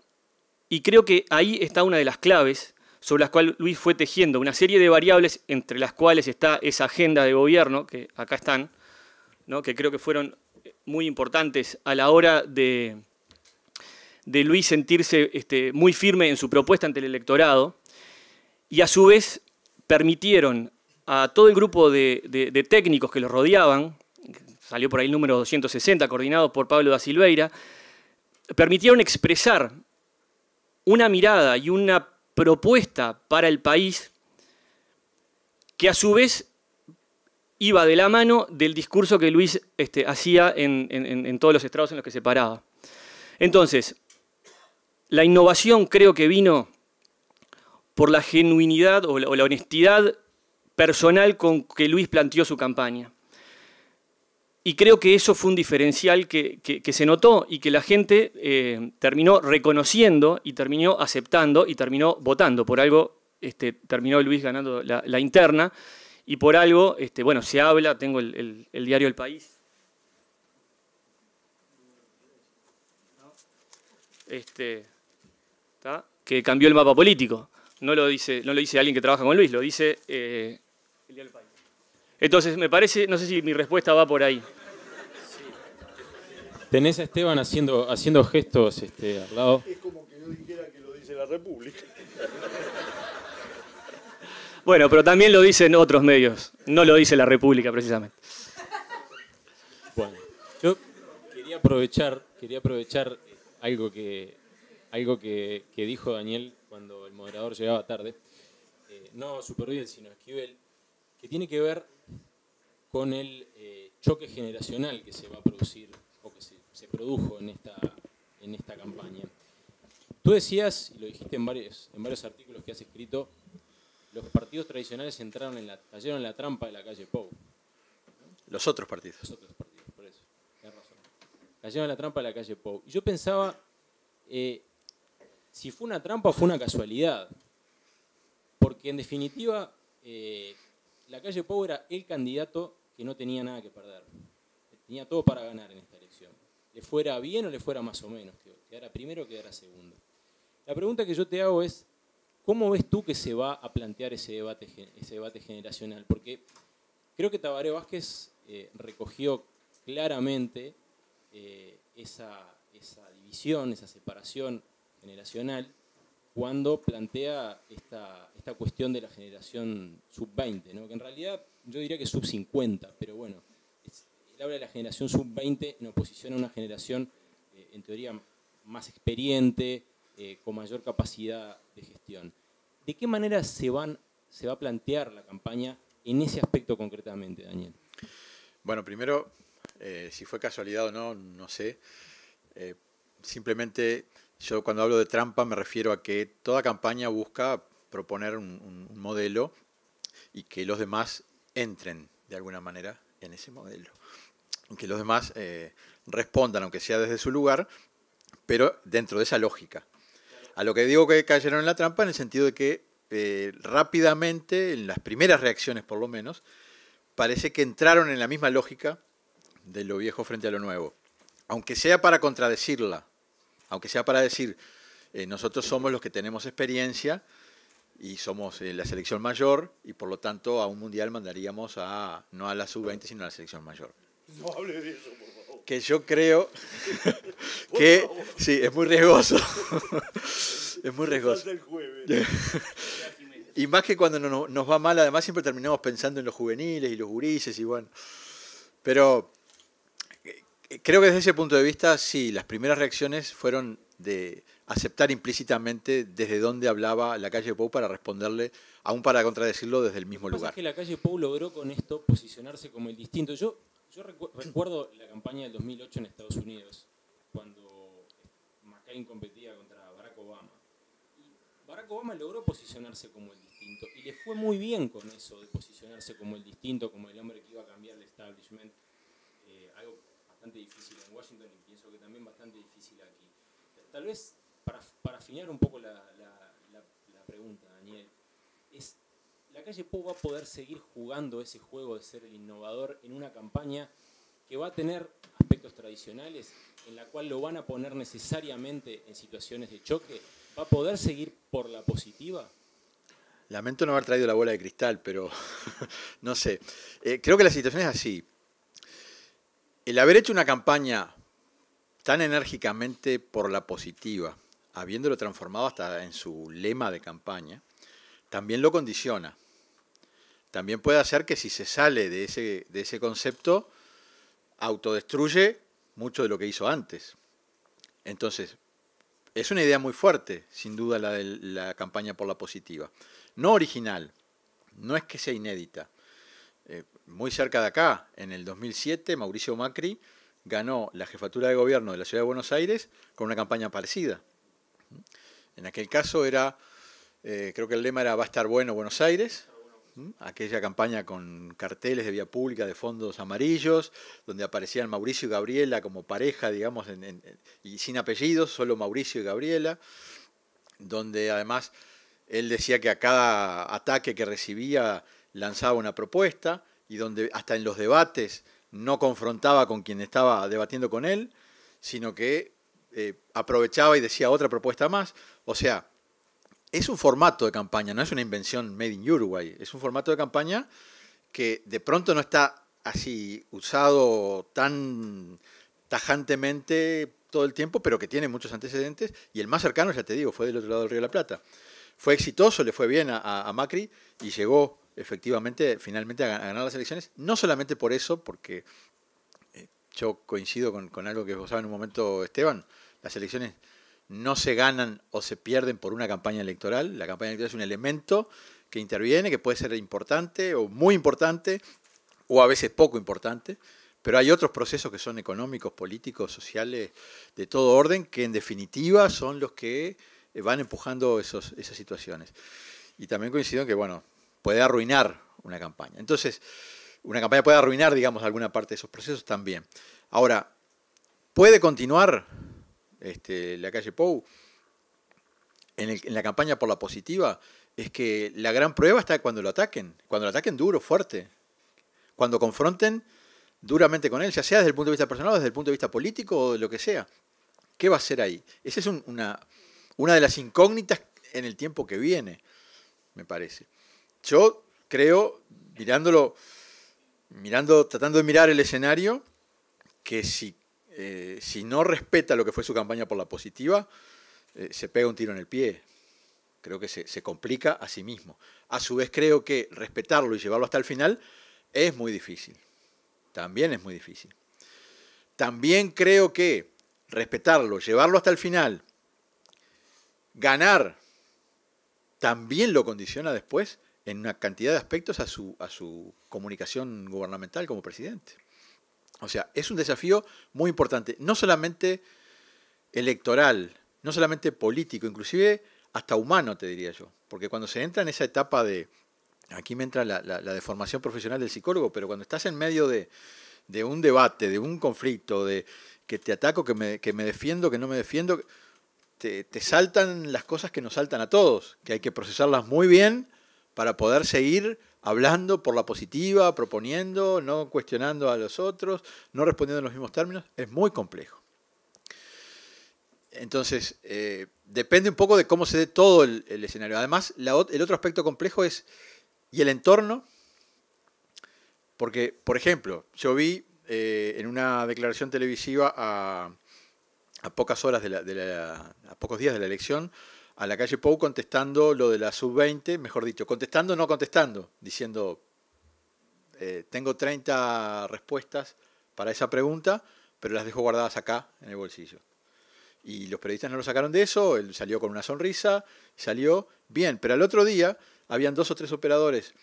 Y creo que ahí está una de las claves sobre las cuales Luis fue tejiendo una serie de variables, entre las cuales está esa agenda de gobierno, que acá están, ¿no? Que creo que fueron muy importantes a la hora de Luis sentirse muy firme en su propuesta ante el electorado, y a su vez permitieron a todo el grupo de técnicos que lo rodeaban, salió por ahí el número 260, coordinado por Pablo da Silveira, permitieron expresar una mirada y una propuesta para el país que a su vez iba de la mano del discurso que Luis hacía en todos los estrados en los que se paraba. Entonces, la innovación creo que vino por la genuinidad o la honestidad personal con que Luis planteó su campaña. Y creo que eso fue un diferencial que se notó y que la gente terminó reconociendo y terminó aceptando y terminó votando. Por algo terminó Luis ganando la interna y por algo, bueno, se habla, tengo el diario El País. Que cambió el mapa político. No lo dice alguien que trabaja con Luis, lo dice el diario El País. Entonces, me parece, no sé si mi respuesta va por ahí. Tenés a Esteban haciendo gestos al lado. Es como que yo dijera que lo dice la República. Bueno, pero también lo dicen otros medios, no lo dice la República precisamente. Bueno, yo quería aprovechar algo que dijo Daniel cuando el moderador llegaba tarde, no Superviel, sino Esquivel, que tiene que ver con el choque generacional que se va a producir o que se produjo en esta campaña. Tú decías, y lo dijiste en varios artículos que has escrito, los partidos tradicionales cayeron en la trampa de la calle Pou. Los otros partidos. Los otros partidos, por eso. Tienes razón. Cayeron en la trampa de la calle Pou. Y yo pensaba, si fue una trampa o fue una casualidad. Porque en definitiva, la calle Pou era el candidato que no tenía nada que perder. Tenía todo para ganar en esta elección. Le fuera bien o le fuera más o menos. Quedara primero o quedara segundo. La pregunta que yo te hago es, ¿cómo ves tú que se va a plantear ese debate generacional? Porque creo que Tabaré Vázquez recogió claramente esa división, esa separación generacional cuando plantea esta cuestión de la generación sub-20, ¿no? Que en realidad yo diría que es sub-50, pero bueno, él habla de la generación sub-20 en oposición a una generación, en teoría, más experiente, con mayor capacidad de gestión. ¿De qué manera se va a plantear la campaña en ese aspecto concretamente, Daniel? Bueno, primero, si fue casualidad o no, no sé. Simplemente, yo cuando hablo de trampa me refiero a que toda campaña busca proponer un modelo y que los demás entren de alguna manera en ese modelo. Que los demás respondan, aunque sea desde su lugar, pero dentro de esa lógica. A lo que digo que cayeron en la trampa en el sentido de que rápidamente, en las primeras reacciones por lo menos, parece que entraron en la misma lógica de lo viejo frente a lo nuevo. Aunque sea para contradecirla, aunque sea para decir, nosotros somos los que tenemos experiencia y somos la selección mayor y por lo tanto a un mundial mandaríamos no a la sub-20 sino a la selección mayor. No hable de eso, por favor. Que yo creo que sí, es muy riesgoso. Es muy riesgoso. Falta el jueves. Y más que cuando nos va mal, además siempre terminamos pensando en los juveniles y los gurises y bueno. Pero creo que desde ese punto de vista, sí, las primeras reacciones fueron de aceptar implícitamente desde dónde hablaba la calle Pou para responderle, aún para contradecirlo desde el mismo lugar. Lo que pasa es que la calle Pou logró con esto posicionarse como el distinto. Yo recuerdo la campaña del 2008 en Estados Unidos, cuando McCain competía contra Barack Obama. Y Barack Obama logró posicionarse como el distinto, y le fue muy bien con eso de posicionarse como el distinto, como el hombre que iba a cambiar el establishment. Algo bastante difícil en Washington y pienso que también bastante difícil aquí. Tal vez, para afinar un poco la pregunta, Daniel, ¿la calle Pou va a poder seguir jugando ese juego de ser el innovador en una campaña que va a tener aspectos tradicionales, en la cual lo van a poner necesariamente en situaciones de choque? ¿Va a poder seguir por la positiva? Lamento no haber traído la bola de cristal, pero no sé. Creo que la situación es así. El haber hecho una campaña tan enérgicamente por la positiva, habiéndolo transformado hasta en su lema de campaña, también lo condiciona. También puede hacer que si se sale de ese concepto, autodestruye mucho de lo que hizo antes. Entonces, es una idea muy fuerte, sin duda, la de la campaña por la positiva. No original, no es que sea inédita. Muy cerca de acá, en el 2007, Mauricio Macri ganó la jefatura de gobierno de la Ciudad de Buenos Aires con una campaña parecida. En aquel caso creo que el lema era "Va a estar bueno Buenos Aires", aquella campaña con carteles de vía pública de fondos amarillos, donde aparecían Mauricio y Gabriela como pareja, digamos, y sin apellidos, solo Mauricio y Gabriela, donde además él decía que a cada ataque que recibía lanzaba una propuesta y donde hasta en los debates no confrontaba con quien estaba debatiendo con él, sino que aprovechaba y decía otra propuesta más. O sea, es un formato de campaña, no es una invención made in Uruguay, es un formato de campaña que de pronto no está así usado tan tajantemente todo el tiempo, pero que tiene muchos antecedentes, y el más cercano, ya te digo, fue del otro lado del Río de la Plata. Fue exitoso, le fue bien a Macri y llegó efectivamente, finalmente, a ganar las elecciones, no solamente por eso, porque yo coincido con algo que vos sabés en un momento, Esteban, las elecciones no se ganan o se pierden por una campaña electoral. La campaña electoral es un elemento que interviene, que puede ser importante o muy importante, o a veces poco importante, pero hay otros procesos que son económicos, políticos, sociales, de todo orden, que en definitiva son los que van empujando esas situaciones. y también coincido en que, bueno, puede arruinar una campaña. Entonces, una campaña puede arruinar, digamos, alguna parte de esos procesos también. Ahora, ¿puede continuar Lacalle Pou en la campaña por la positiva? Es que la gran prueba está cuando lo ataquen duro, fuerte, cuando confronten duramente con él, ya sea desde el punto de vista personal o desde el punto de vista político o de lo que sea. ¿Qué va a hacer ahí? Esa es una de las incógnitas en el tiempo que viene, me parece. Yo creo, tratando de mirar el escenario, que si no respeta lo que fue su campaña por la positiva, se pega un tiro en el pie. Creo que se complica a sí mismo. A su vez creo que respetarlo y llevarlo hasta el final es muy difícil. También es muy difícil. También creo que respetarlo, llevarlo hasta el final, ganar, también lo condiciona después en una cantidad de aspectos a su comunicación gubernamental como presidente. O sea, es un desafío muy importante, no solamente electoral, no solamente político, inclusive hasta humano, te diría yo. Porque cuando se entra en esa etapa aquí me entra la deformación profesional del psicólogo, pero cuando estás en medio de un debate, de un conflicto, de que te ataco, que me defiendo, que no me defiendo, te saltan las cosas que nos saltan a todos, que hay que procesarlas muy bien para poder seguir hablando por la positiva, proponiendo, no cuestionando a los otros, no respondiendo en los mismos términos. Es muy complejo. Entonces, depende un poco de cómo se dé todo el escenario. Además, el otro aspecto complejo es, ¿y el entorno? Porque, por ejemplo, yo vi en una declaración televisiva a pocas horas a pocos días de la elección, a Lacalle Pou contestando lo de la sub-20, mejor dicho, contestando, no contestando, diciendo, tengo 30 respuestas para esa pregunta, pero las dejo guardadas acá, en el bolsillo. Y los periodistas no lo sacaron de eso, él salió con una sonrisa, salió bien, pero al otro día habían 2 o 3 operadores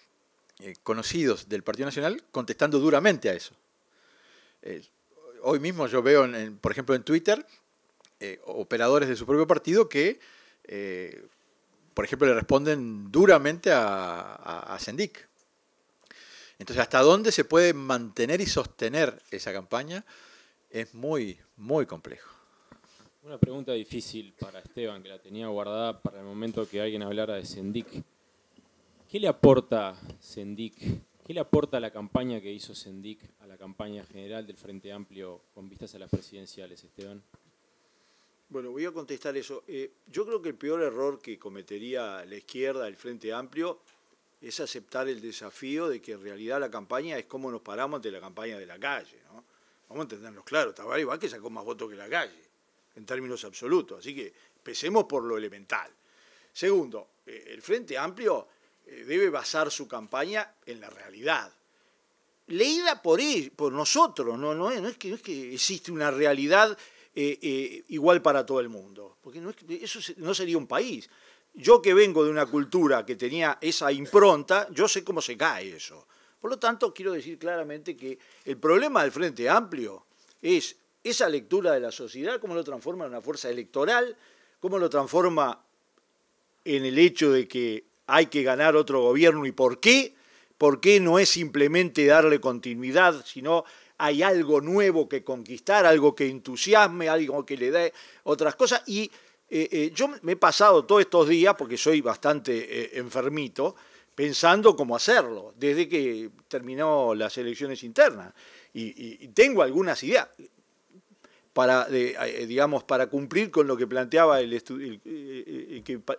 conocidos del Partido Nacional contestando duramente a eso. Hoy mismo yo veo, por ejemplo, en Twitter, operadores de su propio partido que, por ejemplo, le responden duramente a Sendik. Entonces, ¿hasta dónde se puede mantener y sostener esa campaña? Es muy, muy complejo. Una pregunta difícil para Esteban, que la tenía guardada para el momento que alguien hablara de Sendik. ¿Qué le aporta Sendik? ¿Qué le aporta la campaña que hizo Sendik a la campaña general del Frente Amplio con vistas a las presidenciales, Esteban? Bueno, voy a contestar eso. Yo creo que el peor error que cometería la izquierda, el Frente Amplio, es aceptar el desafío de que en realidad la campaña es cómo nos paramos ante la campaña de Lacalle, ¿no? Vamos a entendernos claro, Tabaré Vázquez sacó más votos que Lacalle, en términos absolutos. Así que empecemos por lo elemental. Segundo, el Frente Amplio debe basar su campaña en la realidad. Leída por nosotros, no es que existe una realidad igual para todo el mundo, porque eso no sería un país. Yo que vengo de una cultura que tenía esa impronta, yo sé cómo se cae eso. Por lo tanto, quiero decir claramente que el problema del Frente Amplio es esa lectura de la sociedad, cómo lo transforma en una fuerza electoral, cómo lo transforma en el hecho de que hay que ganar otro gobierno y por qué no es simplemente darle continuidad, sino hay algo nuevo que conquistar, algo que entusiasme, algo que le dé otras cosas. Y yo me he pasado todos estos días, porque soy bastante enfermito, pensando cómo hacerlo, desde que terminó las elecciones internas. Y tengo algunas ideas para cumplir con lo que planteaba el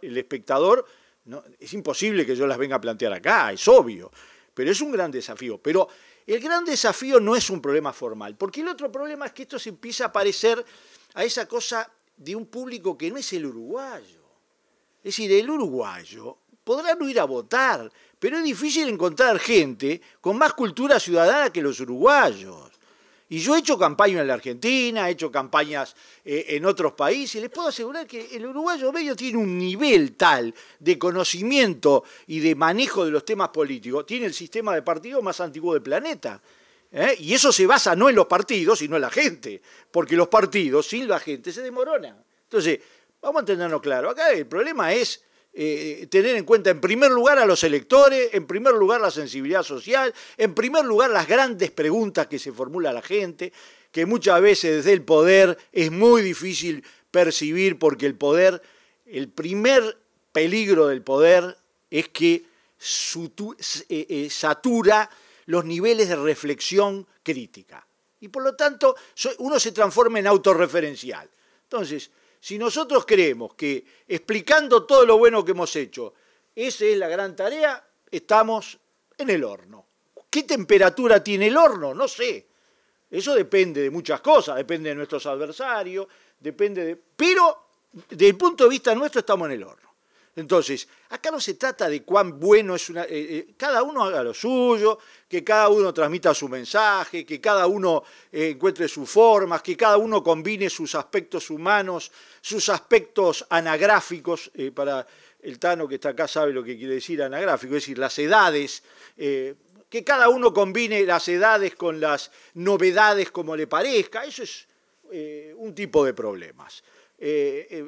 espectador. No, es imposible que yo las venga a plantear acá, es obvio, pero es un gran desafío. Pero el gran desafío no es un problema formal, porque el otro problema es que esto se empieza a parecer a esa cosa de un público que no es el uruguayo. Es decir, el uruguayo podrá no ir a votar, pero es difícil encontrar gente con más cultura ciudadana que los uruguayos. Y yo he hecho campaña en la Argentina, he hecho campañas en otros países, y les puedo asegurar que el uruguayo medio tiene un nivel tal de conocimiento y de manejo de los temas políticos, tiene el sistema de partidos más antiguo del planeta. Y eso se basa no en los partidos, sino en la gente, porque los partidos sin la gente se desmoronan. Entonces, vamos a entendernos claro, acá el problema es tener en cuenta en primer lugar a los electores, en primer lugar la sensibilidad social, en primer lugar las grandes preguntas que se formula la gente, que muchas veces desde el poder es muy difícil percibir, porque el poder, el primer peligro del poder es que satura los niveles de reflexión crítica. Y por lo tanto, uno se transforma en autorreferencial. Entonces, si nosotros creemos que explicando todo lo bueno que hemos hecho, esa es la gran tarea, estamos en el horno. ¿Qué temperatura tiene el horno? No sé. Eso depende de muchas cosas, depende de nuestros adversarios, pero desde el punto de vista nuestro estamos en el horno. Entonces, acá no se trata de cuán bueno es cada uno haga lo suyo, que cada uno transmita su mensaje, que cada uno encuentre sus formas, que cada uno combine sus aspectos humanos, sus aspectos anagráficos, para el Tano que está acá sabe lo que quiere decir anagráfico, es decir, las edades, que cada uno combine las edades con las novedades como le parezca, eso es un tipo de problemas.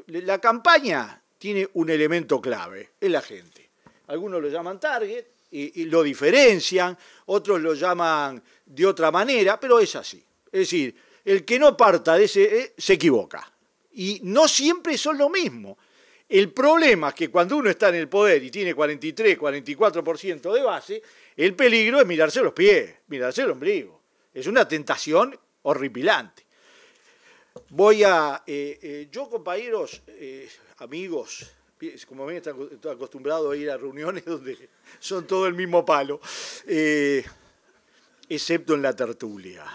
La campaña tiene un elemento clave, es la gente. Algunos lo llaman target y lo diferencian, otros lo llaman de otra manera, pero es así. Es decir, el que no parta de ese se equivoca. Y no siempre son lo mismo. El problema es que cuando uno está en el poder y tiene 43, 44% de base, el peligro es mirarse los pies, mirarse el ombligo. Es una tentación horripilante. Yo, compañeros, amigos, como ven, estoy acostumbrado a ir a reuniones donde son todo el mismo palo, excepto en la tertulia.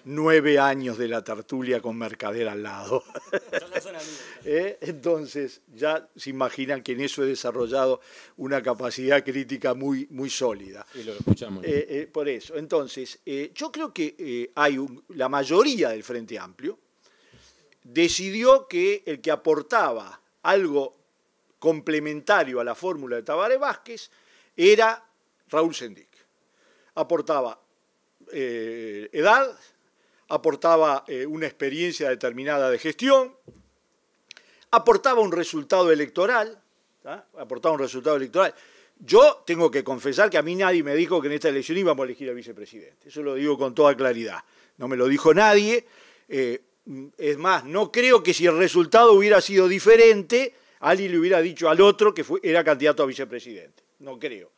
9 años de la tertulia con Mercader al lado. Entonces, ya se imaginan que en eso he desarrollado una capacidad crítica muy, muy sólida. Y lo escuchamos. Por eso, entonces, yo creo que la mayoría del Frente Amplio decidió que el que aportaba algo complementario a la fórmula de Tabaré Vázquez era Raúl Sendic. Aportaba edad, aportaba una experiencia determinada de gestión, aportaba un resultado electoral, Yo tengo que confesar que a mí nadie me dijo que en esta elección íbamos a elegir al vicepresidente. Eso lo digo con toda claridad. No me lo dijo nadie. Es más, no creo que si el resultado hubiera sido diferente, alguien le hubiera dicho al otro que era candidato a vicepresidente. No creo.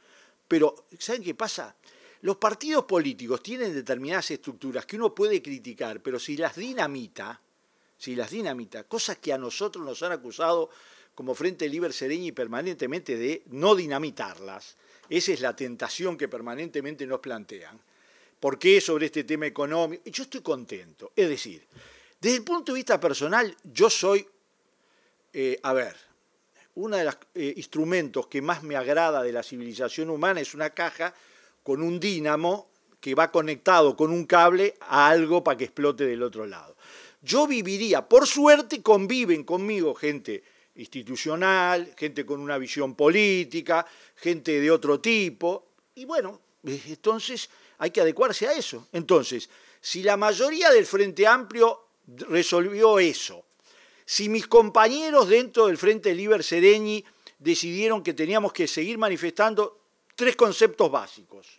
Pero, ¿saben qué pasa? Los partidos políticos tienen determinadas estructuras que uno puede criticar, pero si las dinamita, cosas que a nosotros nos han acusado como Frente Liber Sereñi permanentemente de no dinamitarlas, esa es la tentación que permanentemente nos plantean. ¿Por qué sobre este tema económico? Yo estoy contento. Es decir, desde el punto de vista personal, yo soy, uno de los instrumentos que más me agrada de la civilización humana es una caja con un dínamo que va conectado con un cable a algo para que explote del otro lado. Yo viviría, por suerte conviven conmigo gente institucional, gente con una visión política, gente de otro tipo, y bueno, entonces hay que adecuarse a eso. Entonces, si la mayoría del Frente Amplio resolvió eso, si mis compañeros dentro del Frente Liber Sereñi decidieron que teníamos que seguir manifestando 3 conceptos básicos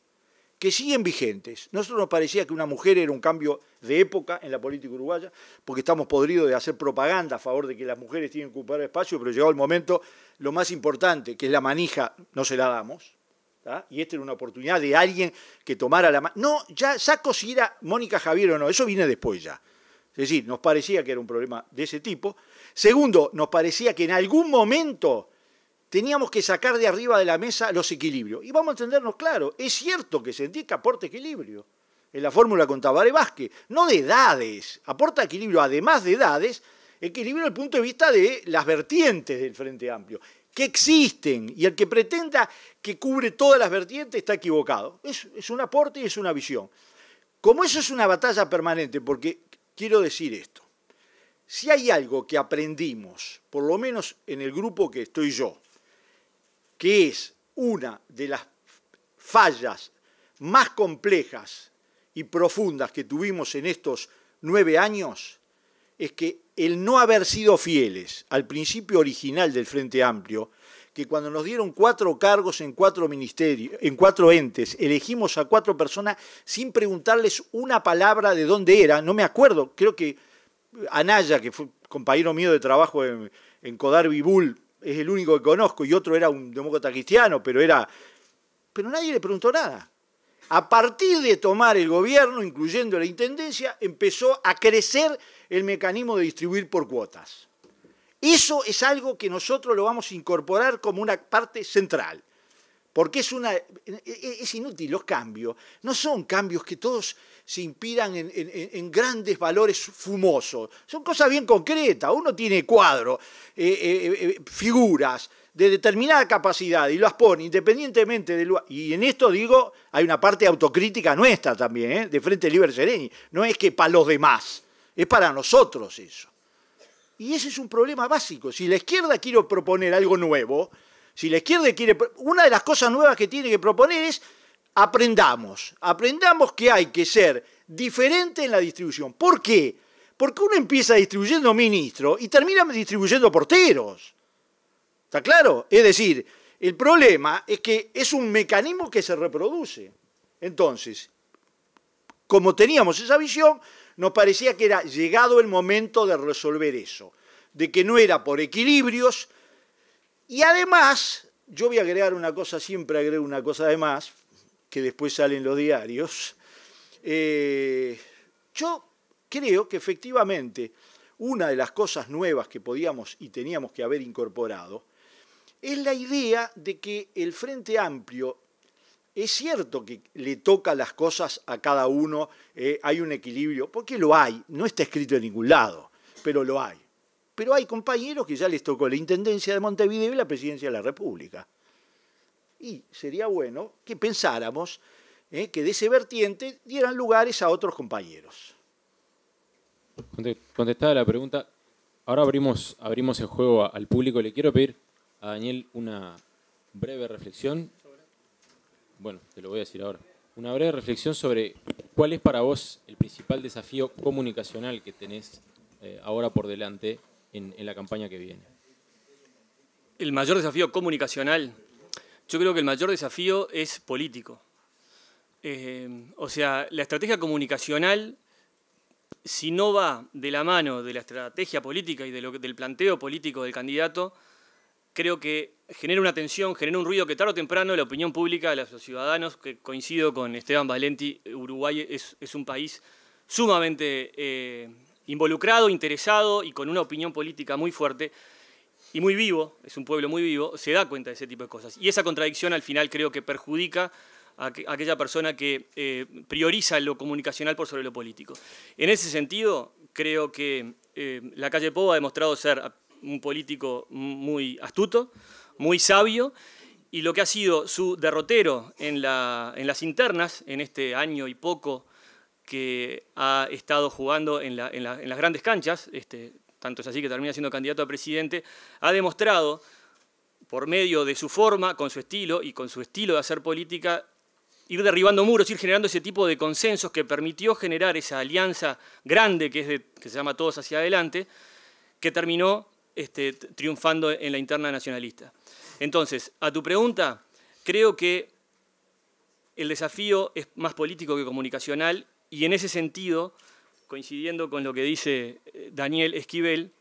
que siguen vigentes. Nosotros nos parecía que una mujer era un cambio de época en la política uruguaya, porque estamos podridos de hacer propaganda a favor de que las mujeres tienen que ocupar espacio, pero llegado el momento, lo más importante, que es la manija, no se la damos. ¿tá? Y esta era una oportunidad de alguien que tomara la manija. No, ya saco si era Mónica Javier o no, eso viene después ya. Es decir, nos parecía que era un problema de ese tipo. Segundo, nos parecía que en algún momento teníamos que sacar de arriba de la mesa los equilibrios. Y vamos a entendernos claro, es cierto que Sendic aporta equilibrio en la fórmula con Tabaré Vázquez, no de edades, aporta equilibrio, además de edades, equilibrio desde el punto de vista de las vertientes del Frente Amplio, que existen, y el que pretenda que cubre todas las vertientes está equivocado. Es un aporte y es una visión. Como eso es una batalla permanente, porque quiero decir esto, si hay algo que aprendimos, por lo menos en el grupo que estoy yo, que es una de las fallas más complejas y profundas que tuvimos en estos 9 años, es que el no haber sido fieles al principio original del Frente Amplio, que cuando nos dieron 4 cargos en 4 ministerios, en 4 entes, elegimos a 4 personas sin preguntarles una palabra de dónde era, no me acuerdo, creo que Anaya, que fue compañero mío de trabajo en Codar Bibul, es el único que conozco, y otro era un demócrata cristiano, pero nadie le preguntó nada. A partir de tomar el gobierno, incluyendo la intendencia, empezó a crecer el mecanismo de distribuir por cuotas. Eso es algo que nosotros lo vamos a incorporar como una parte central, porque es inútil los cambios. No son cambios que todos se inspiran en grandes valores fumosos. Son cosas bien concretas. Uno tiene cuadros, figuras de determinada capacidad y las pone independientemente del lugar. Y en esto digo, hay una parte autocrítica nuestra también, de Frente Libre Sereni. No es que para los demás, es para nosotros eso. Y ese es un problema básico. Si la izquierda quiere proponer algo nuevo, una de las cosas nuevas que tiene que proponer es aprendamos que hay que ser diferente en la distribución. ¿Por qué? Porque uno empieza distribuyendo ministros y termina distribuyendo porteros. ¿Está claro? Es decir, el problema es que es un mecanismo que se reproduce. Entonces, como teníamos esa visión, nos parecía que era llegado el momento de resolver eso, de que no era por equilibrios. Y además, yo voy a agregar una cosa, siempre agrego una cosa además, que después sale en los diarios. Yo creo que efectivamente una de las cosas nuevas que podíamos y teníamos que haber incorporado es la idea de que el Frente Amplio, es cierto que le toca las cosas a cada uno, hay un equilibrio, porque lo hay, no está escrito en ningún lado, pero lo hay. Pero hay compañeros que ya les tocó la Intendencia de Montevideo y la Presidencia de la República. Y sería bueno que pensáramos que de ese vertiente dieran lugares a otros compañeros. Contestada la pregunta, ahora abrimos el juego al público. Le quiero pedir a Daniel una breve reflexión. Bueno, te lo voy a decir ahora. Una breve reflexión sobre cuál es para vos el principal desafío comunicacional que tenés ahora por delante en la campaña que viene. El mayor desafío comunicacional, yo creo que el mayor desafío es político. O sea, la estrategia comunicacional, si no va de la mano de la estrategia política y del planteo político del candidato, creo que genera una tensión, genera un ruido que tarde o temprano la opinión pública de los ciudadanos, que coincido con Esteban Valenti, Uruguay es un país sumamente involucrado, interesado y con una opinión política muy fuerte y muy vivo, es un pueblo muy vivo, se da cuenta de ese tipo de cosas. Y esa contradicción al final creo que perjudica a aquella persona que prioriza lo comunicacional por sobre lo político. En ese sentido, creo que Lacalle Pou ha demostrado ser un político muy astuto, muy sabio, y lo que ha sido su derrotero en las internas, en este año y poco que ha estado jugando en las grandes canchas, tanto es así que termina siendo candidato a presidente, ha demostrado, por medio de su forma, con su estilo y con su estilo de hacer política, ir derribando muros, ir generando ese tipo de consensos que permitió generar esa alianza grande que se llama Todos hacia Adelante, que terminó triunfando en la interna nacionalista. Entonces, a tu pregunta, creo que el desafío es más político que comunicacional y en ese sentido, coincidiendo con lo que dice Daniel Esquivel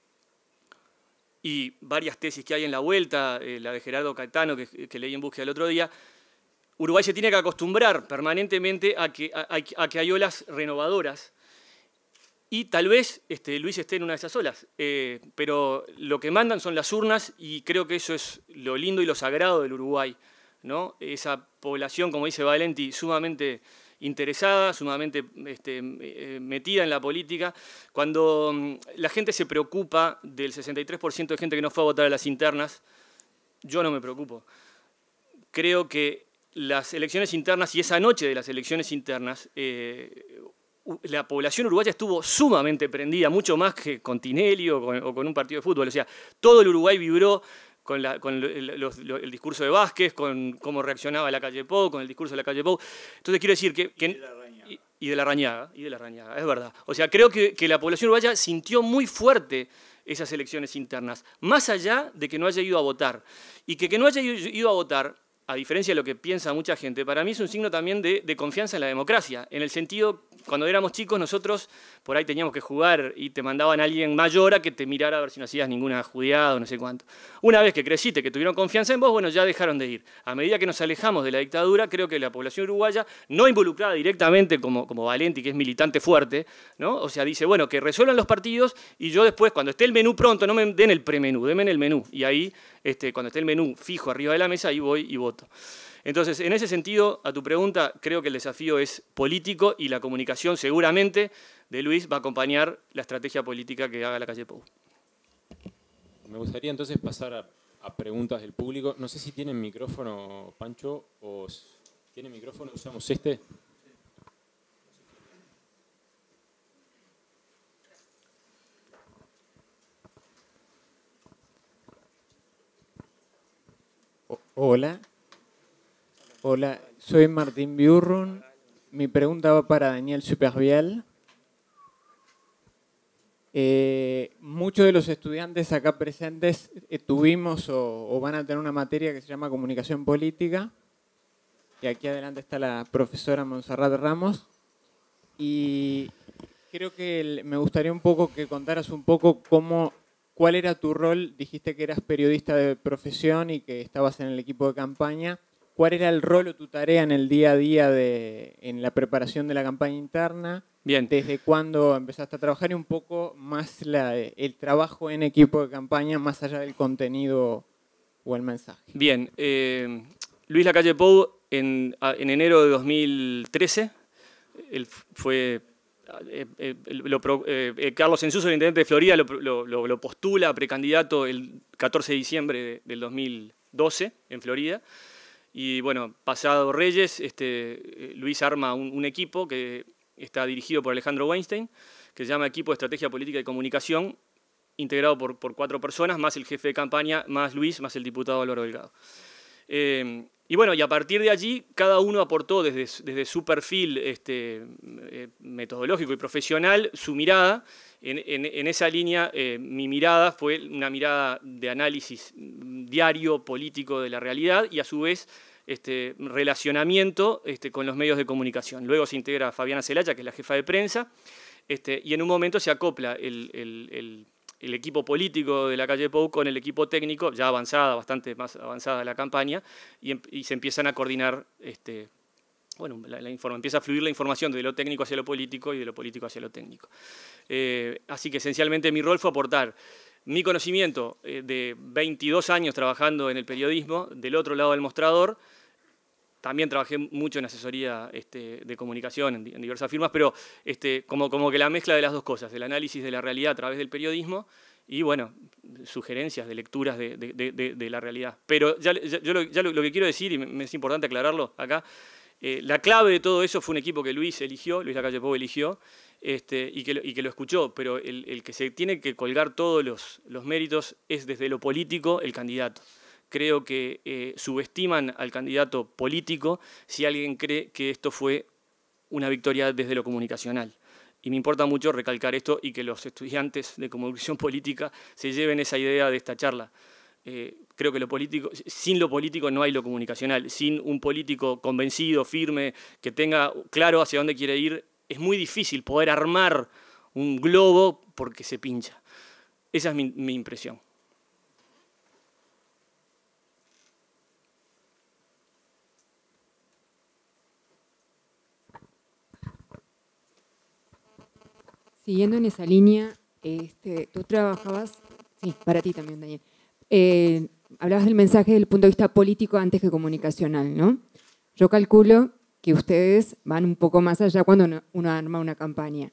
y varias tesis que hay en la vuelta, la de Gerardo Caetano que leí en Búsqueda el otro día, Uruguay se tiene que acostumbrar permanentemente a que hay olas renovadoras. Y tal vez Luis esté en una de esas olas, pero lo que mandan son las urnas y creo que eso es lo lindo y lo sagrado del Uruguay, ¿no? Esa población, como dice Valenti, sumamente interesada, sumamente metida en la política. Cuando la gente se preocupa del 63% de gente que no fue a votar a las internas, yo no me preocupo. Creo que las elecciones internas y esa noche de las elecciones internas, la población uruguaya estuvo sumamente prendida, mucho más que con Tinelli o con un partido de fútbol. O sea, todo el Uruguay vibró con el discurso de Vázquez, con cómo reaccionaba Lacalle Pou, con el discurso de Lacalle Pou. Entonces quiero decir que y de la Rañaga, es verdad. O sea, creo que la población uruguaya sintió muy fuerte esas elecciones internas, más allá de que no haya ido a votar. Y que no haya ido a votar, a diferencia de lo que piensa mucha gente, para mí es un signo también de confianza en la democracia. En el sentido, cuando éramos chicos, nosotros por ahí teníamos que jugar y te mandaban a alguien mayor a que te mirara a ver si no hacías ninguna judeada o no sé cuánto. Una vez que creciste, que tuvieron confianza en vos, bueno, ya dejaron de ir. A medida que nos alejamos de la dictadura, creo que la población uruguaya, no involucrada directamente como Valenti, que es militante fuerte, ¿no? O sea, dice, bueno, que resuelvan los partidos y yo después, cuando esté el menú pronto, no me den el premenú, denme el menú. Y ahí, cuando esté el menú fijo arriba de la mesa, ahí voy y voto. Entonces, en ese sentido, a tu pregunta, creo que el desafío es político y la comunicación seguramente de Luis va a acompañar la estrategia política que haga la calle Pou. Me gustaría entonces pasar a preguntas del público. No sé si tienen micrófono, Pancho, o ¿tienen micrófono? ¿Usamos este? Hola. Hola, soy Martín Biurrun. Mi pregunta va para Daniel Supervielle. Muchos de los estudiantes acá presentes tuvimos o van a tener una materia que se llama Comunicación Política. Y aquí adelante está la profesora Montserrat Ramos. Y creo que me gustaría un poco que contaras un poco cuál era tu rol. Dijiste que eras periodista de profesión y que estabas en el equipo de campaña. ¿Cuál era el rol o tu tarea en el día a día en la preparación de la campaña interna? Bien. ¿Desde cuándo empezaste a trabajar? Y un poco más el trabajo en equipo de campaña, más allá del contenido o el mensaje. Bien. Luis Lacalle Pou, en enero de 2013, él fue... Carlos Ensuso, el intendente de Florida, lo postula a precandidato el 14 de diciembre del 2012 en Florida. Y bueno, pasado Reyes, Luis arma un equipo que está dirigido por Alejandro Weinstein, que se llama Equipo de Estrategia Política y Comunicación, integrado por 4 personas, más el jefe de campaña, más Luis, más el diputado Álvaro Delgado. Y bueno, y a partir de allí, cada uno aportó desde su perfil metodológico y profesional su mirada. En esa línea, mi mirada fue una mirada de análisis diario, político de la realidad y a su vez relacionamiento con los medios de comunicación. Luego se integra Fabiana Celaya, que es la jefa de prensa, y en un momento se acopla el equipo político de la calle Pou con el equipo técnico, ya avanzada, bastante más avanzada la campaña, y se empiezan a coordinar, bueno, empieza a fluir la información de lo técnico hacia lo político y de lo político hacia lo técnico. Así que esencialmente mi rol fue aportar mi conocimiento de 22 años trabajando en el periodismo, del otro lado del mostrador. También trabajé mucho en asesoría de comunicación en diversas firmas, pero como que la mezcla de las dos cosas, el análisis de la realidad a través del periodismo y, bueno, sugerencias de lecturas de la realidad. Pero yo lo que quiero decir, y me es importante aclararlo acá, la clave de todo eso fue un equipo que Luis Lacalle Pou eligió, y que lo escuchó, pero el que se tiene que colgar todos los méritos es desde lo político el candidato. Creo que subestiman al candidato político si alguien cree que esto fue una victoria desde lo comunicacional. Y me importa mucho recalcar esto y que los estudiantes de comunicación política se lleven esa idea de esta charla. Creo que sin lo político no hay lo comunicacional. Sin un político convencido, firme, que tenga claro hacia dónde quiere ir, es muy difícil poder armar un globo porque se pincha. Esa es mi impresión. Siguiendo en esa línea, tú trabajabas, sí, para ti también, Daniel, hablabas del mensaje desde el punto de vista político antes que comunicacional, ¿no? Yo calculo que ustedes van un poco más allá cuando uno arma una campaña.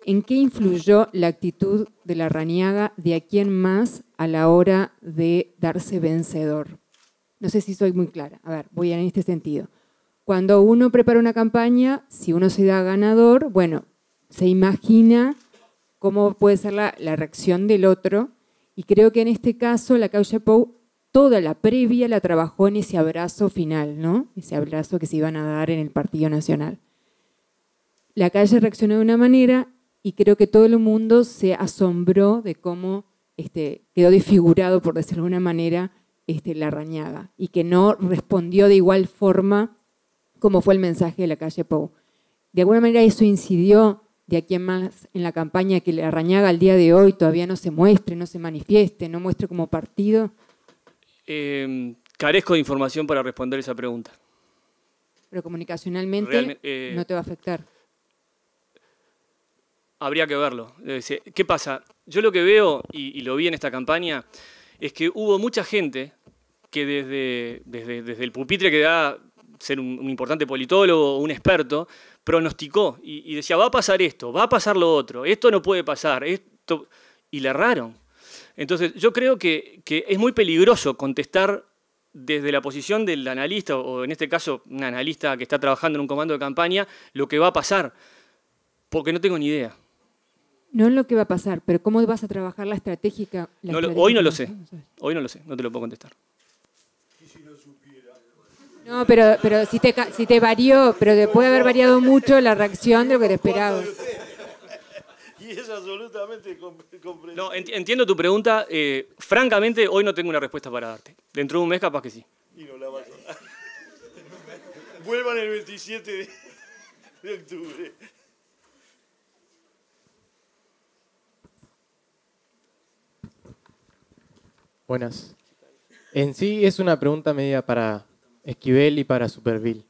¿En qué influyó la actitud de Larrañaga de aquí en más a la hora de darse vencedor? No sé si soy muy clara. A ver, voy en este sentido. Cuando uno prepara una campaña, si uno se da ganador, bueno, se imagina cómo puede ser la reacción del otro, y creo que en este caso la calle Pou toda la previa la trabajó en ese abrazo final, ¿no? Ese abrazo que se iban a dar en el Partido Nacional. La calle reaccionó de una manera y creo que todo el mundo se asombró de cómo quedó desfigurado, por decirlo de alguna manera, Larrañaga, y que no respondió de igual forma como fue el mensaje de la calle Pou. De alguna manera eso incidió de aquí en más en la campaña, que Larrañaga al día de hoy todavía no se muestre, no se manifieste, no muestre como partido. Carezco de información para responder esa pregunta. Pero comunicacionalmente no te va a afectar. Habría que verlo. ¿Qué pasa? Yo lo que veo, y lo vi en esta campaña, es que hubo mucha gente que desde el pupitre que da ser un importante politólogo o un experto, pronosticó y decía, va a pasar esto, va a pasar lo otro, esto no puede pasar, esto, y le erraron. Entonces, yo creo que es muy peligroso contestar desde la posición del analista, o en este caso, un analista que está trabajando en un comando de campaña, lo que va a pasar, porque no tengo ni idea. No es lo que va a pasar, pero ¿cómo vas a trabajar la estratégica? Hoy no lo sé, hoy no lo sé, no te lo puedo contestar. No, pero si te varió, pero puede haber variado mucho la reacción de lo que te esperabas. Y es absolutamente comprensible. No, entiendo tu pregunta. Francamente, hoy no tengo una respuesta para darte. Dentro de un mes capaz que sí. Y no la vas a... Vuelvan el 27 de octubre. Buenas. En sí es una pregunta media para Esquivel y para Superville.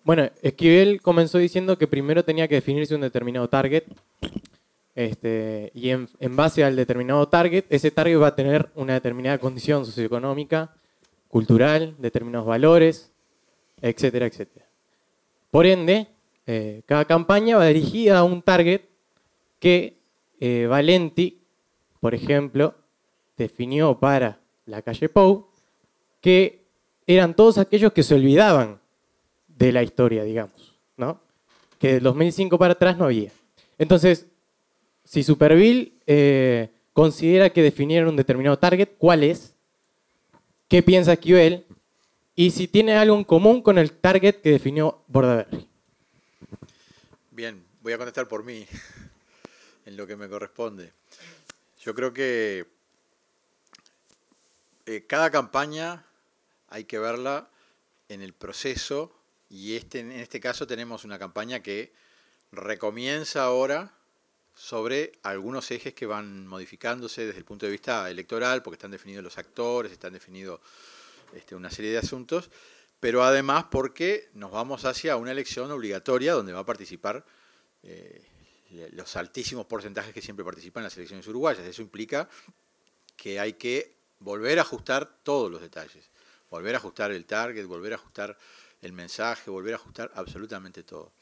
Bueno, Esquivel comenzó diciendo que primero tenía que definirse un determinado target, y en base al determinado target, ese target va a tener una determinada condición socioeconómica, cultural, determinados valores, etcétera, etcétera. Por ende, cada campaña va dirigida a un target que Valenti, por ejemplo, definió para la calle Pou, que eran todos aquellos que se olvidaban de la historia, digamos, ¿no? Que del 2005 para atrás no había. Entonces, si Superville considera que definieron un determinado target, ¿cuál es? ¿Qué piensa Esquivel? Y si tiene algo en común con el target que definió Bordaberry. Bien, voy a contestar por mí, en lo que me corresponde. Yo creo que cada campaña hay que verla en el proceso, y en este caso tenemos una campaña que recomienza ahora sobre algunos ejes que van modificándose desde el punto de vista electoral, porque están definidos los actores, están definidos una serie de asuntos, pero además porque nos vamos hacia una elección obligatoria donde va a participar los altísimos porcentajes que siempre participan en las elecciones uruguayas. Eso implica que hay que volver a ajustar todos los detalles, volver a ajustar el target, volver a ajustar el mensaje, volver a ajustar absolutamente todo.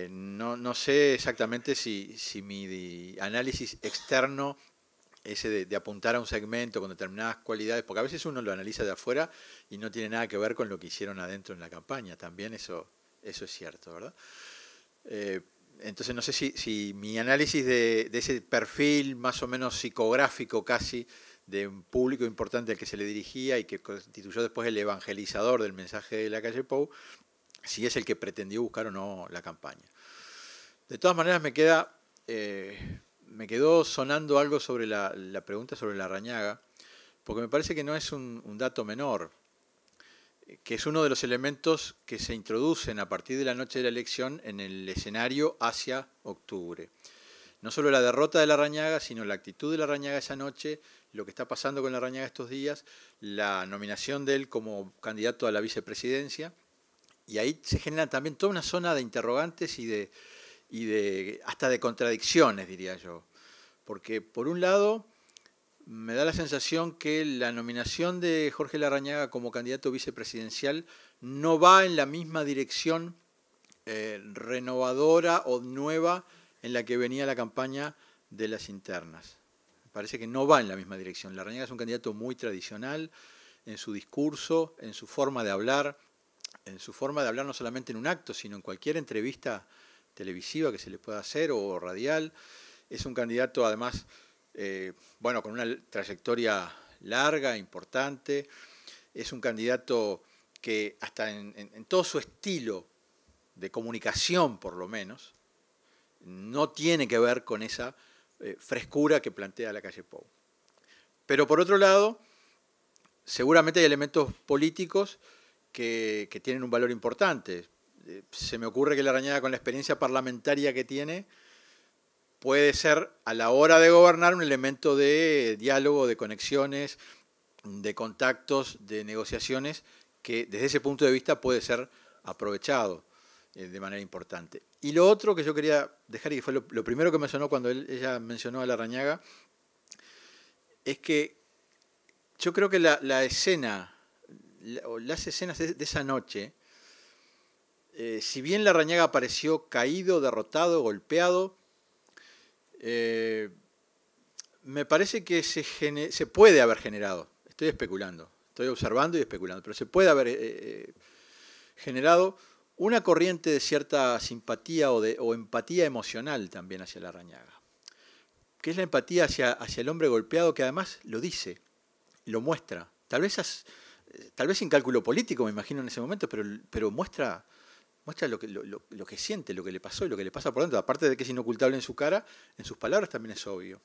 No sé exactamente si mi análisis externo, ese de apuntar a un segmento con determinadas cualidades, porque a veces uno lo analiza de afuera y no tiene nada que ver con lo que hicieron adentro en la campaña, también eso es cierto, ¿verdad? Entonces no sé si mi análisis de ese perfil más o menos psicográfico casi, de un público importante al que se le dirigía y que constituyó después el evangelizador del mensaje de la calle Pou, si es el que pretendió buscar o no la campaña. De todas maneras me quedó sonando algo sobre la pregunta sobre Larrañaga, porque me parece que no es un dato menor, que es uno de los elementos que se introducen a partir de la noche de la elección en el escenario hacia octubre. No solo la derrota de Larrañaga, sino la actitud de Larrañaga esa noche, lo que está pasando con Larrañaga estos días, la nominación de él como candidato a la vicepresidencia, y ahí se genera también toda una zona de interrogantes y hasta de contradicciones, diría yo. Porque por un lado me da la sensación que la nominación de Jorge Larrañaga como candidato vicepresidencial no va en la misma dirección renovadora o nueva en la que venía la campaña de las internas. Me parece que no va en la misma dirección. Larrañaga es un candidato muy tradicional en su discurso, en su forma de hablar no solamente en un acto, sino en cualquier entrevista televisiva que se le pueda hacer o radial. Es un candidato además, con una trayectoria larga, importante. Es un candidato que hasta en todo su estilo de comunicación, por lo menos, no tiene que ver con esa frescura que plantea la calle Pou. Pero por otro lado, seguramente hay elementos políticos que tienen un valor importante. Se me ocurre que Larrañaga, con la experiencia parlamentaria que tiene, puede ser a la hora de gobernar un elemento de diálogo, de conexiones, de contactos, de negociaciones, que desde ese punto de vista puede ser aprovechado de manera importante. Y lo otro que yo quería dejar, y que fue lo primero que me sonó cuando ella mencionó a Larrañaga, es que yo creo que la escena, o las escenas de esa noche, si bien Larrañaga apareció caído, derrotado, golpeado, me parece que se puede haber generado, estoy especulando, estoy observando y especulando, pero se puede haber generado una corriente de cierta simpatía o empatía emocional también hacia Larrañaga, que es la empatía hacia el hombre golpeado, que además lo dice, lo muestra, tal vez sin cálculo político, me imagino en ese momento, pero muestra lo que siente, lo que le pasó y lo que le pasa por dentro. Aparte de que es inocultable en su cara, en sus palabras también es obvio.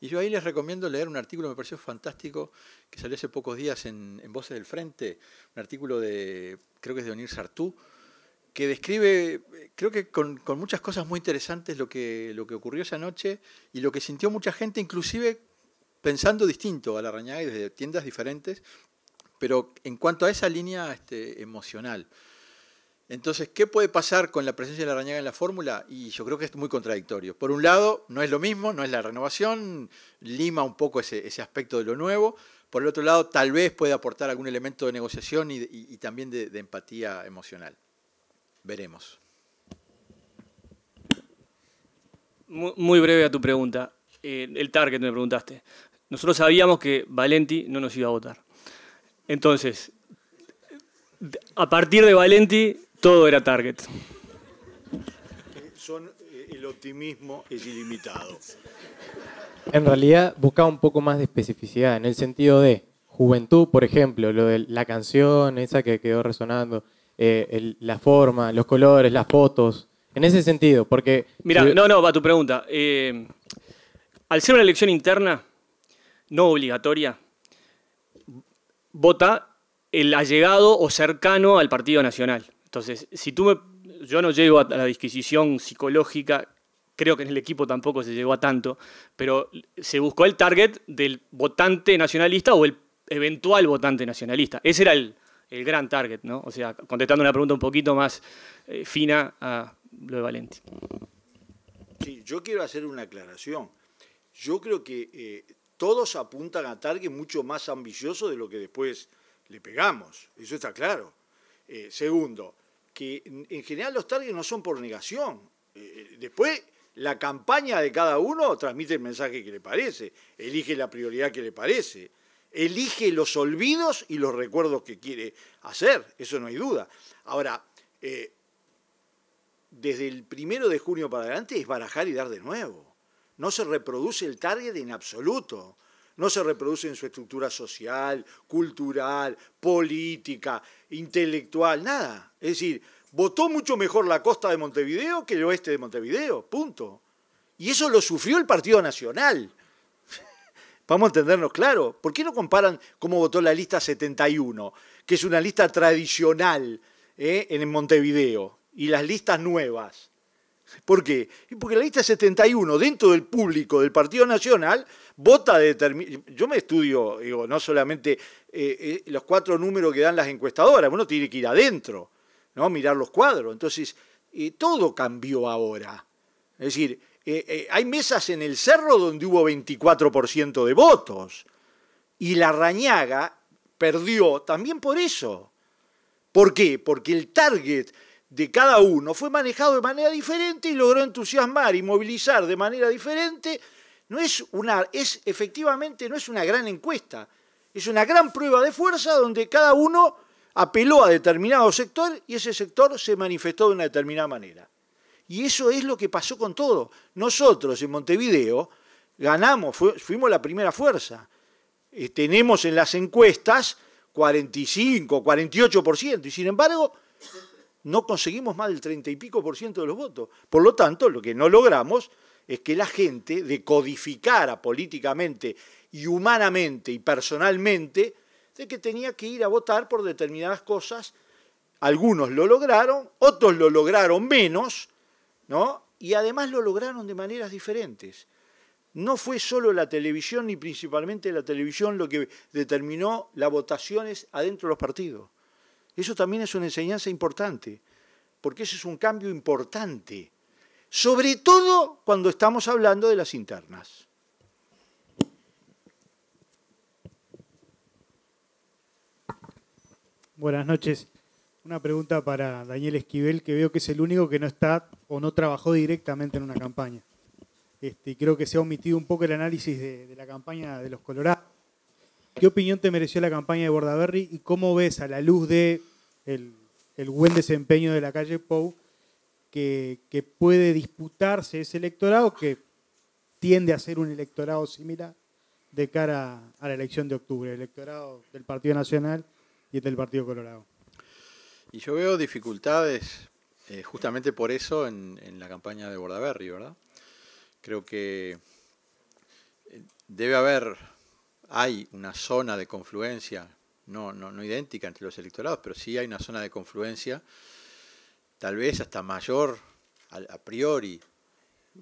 Y yo ahí les recomiendo leer un artículo que me pareció fantástico, que salió hace pocos días en Voces del Frente, un artículo creo que es de Onir Sartú, que describe, creo que con muchas cosas muy interesantes lo que ocurrió esa noche y lo que sintió mucha gente, inclusive pensando distinto a Larrañaga y desde tiendas diferentes, pero en cuanto a esa línea emocional. Entonces, ¿qué puede pasar con la presencia de Larrañaga en la fórmula? Y yo creo que es muy contradictorio. Por un lado, no es lo mismo, no es la renovación, lima un poco ese aspecto de lo nuevo. Por el otro lado, tal vez puede aportar algún elemento de negociación y también de empatía emocional. Veremos. Muy breve a tu pregunta. El target me preguntaste. Nosotros sabíamos que Valenti no nos iba a votar. Entonces, a partir de Valenti, todo era target. El optimismo es ilimitado. En realidad buscaba un poco más de especificidad, en el sentido de juventud, por ejemplo, lo de la canción esa que quedó resonando, la forma, los colores, las fotos, en ese sentido, porque... Mira, no, va tu pregunta. Al ser una elección interna, no obligatoria, vota el allegado o cercano al Partido Nacional. Entonces, yo no llego a la disquisición psicológica, creo que en el equipo tampoco se llegó a tanto, pero se buscó el target del votante nacionalista o el eventual votante nacionalista. Ese era el gran target, ¿no? O sea, contestando una pregunta un poquito más fina a lo de Valenti. Sí, yo quiero hacer una aclaración. Yo creo que todos apuntan a target mucho más ambicioso de lo que después le pegamos. Eso está claro. Segundo, que en general los targets no son por negación. Después, la campaña de cada uno transmite el mensaje que le parece, elige la prioridad que le parece, elige los olvidos y los recuerdos que quiere hacer, eso no hay duda. Ahora, desde el 1 de junio para adelante es barajar y dar de nuevo. No se reproduce el target en absoluto. No se reproduce en su estructura social, cultural, política, intelectual, nada. Es decir, votó mucho mejor la costa de Montevideo que el oeste de Montevideo, punto. Y eso lo sufrió el Partido Nacional. Vamos a entendernos claro. ¿Por qué no comparan cómo votó la lista 71, que es una lista tradicional en Montevideo, y las listas nuevas? ¿Por qué? Porque la lista 71, dentro del público del Partido Nacional, vota yo me estudio, digo, no solamente los 4 números que dan las encuestadoras, uno tiene que ir adentro, ¿no? Mirar los cuadros. Entonces, todo cambió ahora. Es decir, hay mesas en el Cerro donde hubo 24% de votos. Y Larrañaga perdió también por eso. ¿Por qué? Porque el target de cada uno fue manejado de manera diferente y logró entusiasmar y movilizar de manera diferente. Efectivamente no es una gran encuesta, es una gran prueba de fuerza donde cada uno apeló a determinado sector y ese sector se manifestó de una determinada manera. Y eso es lo que pasó con todo. Nosotros en Montevideo ganamos, fuimos la primera fuerza. Tenemos en las encuestas 45, 48%, y sin embargo no conseguimos más del 30 y pico % de los votos. Por lo tanto, lo que no logramos es que la gente decodificara políticamente y humanamente y personalmente de que tenía que ir a votar por determinadas cosas. Algunos lo lograron, otros lo lograron menos, ¿no? Y además lo lograron de maneras diferentes. No fue solo la televisión, ni principalmente la televisión, lo que determinó las votaciones adentro de los partidos. Eso también es una enseñanza importante, porque ese es un cambio importante, sobre todo cuando estamos hablando de las internas. Buenas noches. Una pregunta para Daniel Esquivel, que veo que es el único que no está o no trabajó directamente en una campaña. Y creo que se ha omitido un poco el análisis de la campaña de los Colorados. ¿Qué opinión te mereció la campaña de Bordaberry y cómo ves, a la luz de el buen desempeño de la calle Pou, que puede disputarse ese electorado, que tiende a ser un electorado similar de cara a la elección de octubre, el electorado del Partido Nacional y el del Partido Colorado? Y yo veo dificultades justamente por eso en la campaña de Bordaberry, ¿verdad? Creo que hay una zona de confluencia, no idéntica entre los electorados, pero sí hay una zona de confluencia, tal vez hasta mayor a priori.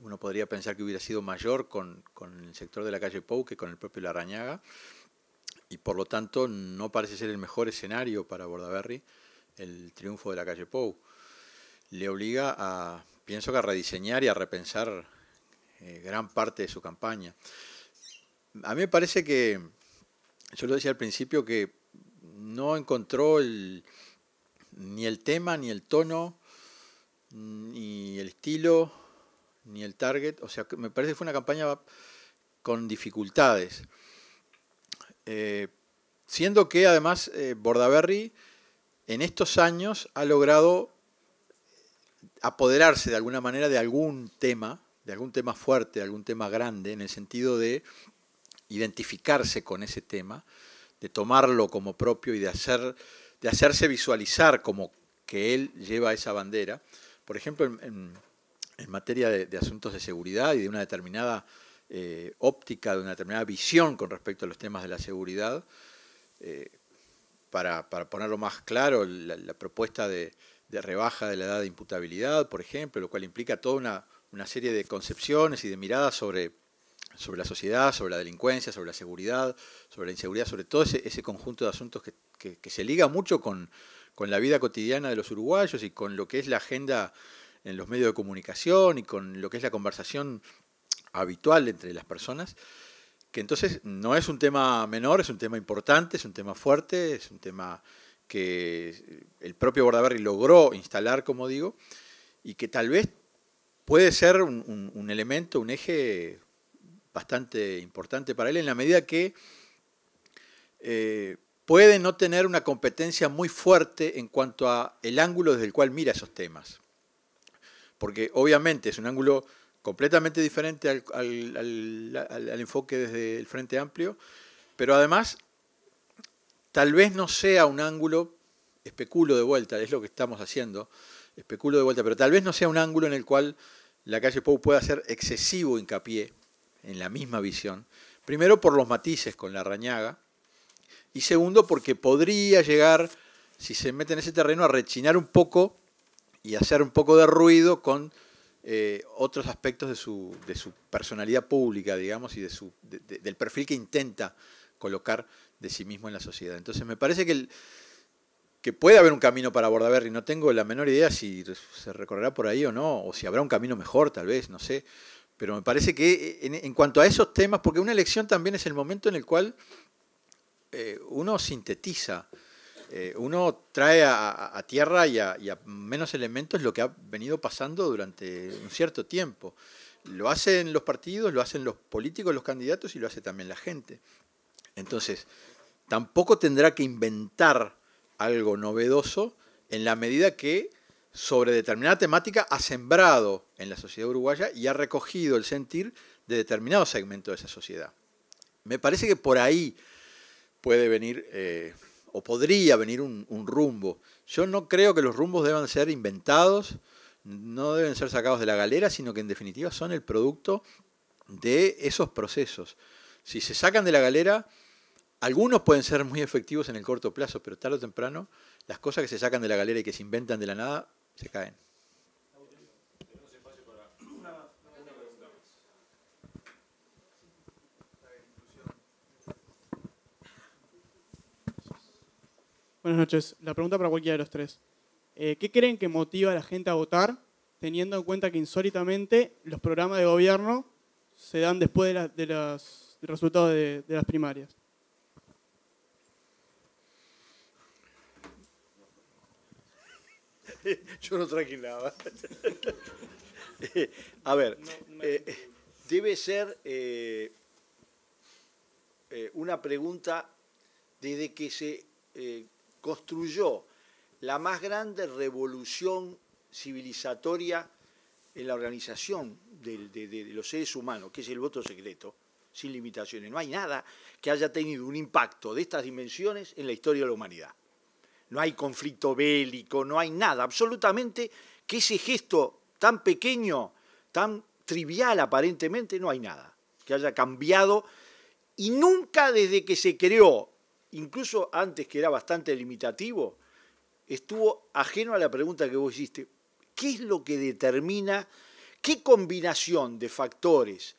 Uno podría pensar que hubiera sido mayor con el sector de la calle Pou que con el propio Larrañaga, y por lo tanto no parece ser el mejor escenario para Bordaberry el triunfo de la calle Pou. Le obliga pienso que a rediseñar y a repensar gran parte de su campaña. A mí me parece que, yo lo decía al principio, que no encontró ni el tema, ni el tono, ni el estilo, ni el target. O sea, me parece que fue una campaña con dificultades. Siendo que además Bordaberry en estos años ha logrado apoderarse de alguna manera de algún tema fuerte, de algún tema grande, en el sentido de identificarse con ese tema, de tomarlo como propio y de hacerse visualizar como que él lleva esa bandera. Por ejemplo, en materia de asuntos de seguridad y de una determinada óptica, de una determinada visión con respecto a los temas de la seguridad, para ponerlo más claro, la propuesta de rebaja de la edad de imputabilidad, por ejemplo, lo cual implica toda una serie de concepciones y de miradas sobre la sociedad, sobre la delincuencia, sobre la seguridad, sobre la inseguridad, sobre todo ese conjunto de asuntos que se liga mucho con la vida cotidiana de los uruguayos y con lo que es la agenda en los medios de comunicación y con lo que es la conversación habitual entre las personas, que entonces no es un tema menor, es un tema importante, es un tema fuerte, es un tema que el propio Bordaberry logró instalar, como digo, y que tal vez puede ser un elemento, un eje bastante importante para él, en la medida que puede no tener una competencia muy fuerte en cuanto a el ángulo desde el cual mira esos temas. Porque obviamente es un ángulo completamente diferente al enfoque desde el Frente Amplio, pero además tal vez no sea un ángulo, especulo de vuelta, es lo que estamos haciendo, especulo de vuelta, pero tal vez no sea un ángulo en el cual la calle Pou pueda hacer excesivo hincapié en la misma visión. Primero por los matices con Larrañaga, y segundo porque podría llegar, si se mete en ese terreno, a rechinar un poco y hacer un poco de ruido con otros aspectos de su personalidad pública, digamos, y del perfil que intenta colocar de sí mismo en la sociedad. Entonces me parece que puede haber un camino para Bordaberry, no tengo la menor idea si se recorrerá por ahí o no, o si habrá un camino mejor tal vez, no sé, pero me parece que en cuanto a esos temas, porque una elección también es el momento en el cual uno sintetiza, uno trae a tierra y a menos elementos lo que ha venido pasando durante un cierto tiempo. Lo hacen los partidos, lo hacen los políticos, los candidatos, y lo hace también la gente. Entonces, tampoco tendrá que inventar algo novedoso en la medida que sobre determinada temática ha sembrado en la sociedad uruguaya y ha recogido el sentir de determinado segmento de esa sociedad. Me parece que por ahí puede venir o podría venir un rumbo. Yo no creo que los rumbos deban ser inventados, no deben ser sacados de la galera, sino que en definitiva son el producto de esos procesos. Si se sacan de la galera, algunos pueden ser muy efectivos en el corto plazo, pero tarde o temprano las cosas que se sacan de la galera y que se inventan de la nada se caen. Buenas noches. La pregunta para cualquiera de los tres. ¿Qué creen que motiva a la gente a votar, teniendo en cuenta que insólitamente los programas de gobierno se dan después de los resultados de las primarias? Yo no traje nada. A ver, debe ser una pregunta desde que se construyó la más grande revolución civilizatoria en la organización de los seres humanos, que es el voto secreto, sin limitaciones. No hay nada que haya tenido un impacto de estas dimensiones en la historia de la humanidad. No hay conflicto bélico, no hay nada, absolutamente, que ese gesto tan pequeño, tan trivial aparentemente, no hay nada que haya cambiado, y nunca desde que se creó, incluso antes que era bastante limitativo, estuvo ajeno a la pregunta que vos hiciste. ¿Qué es lo que determina, qué combinación de factores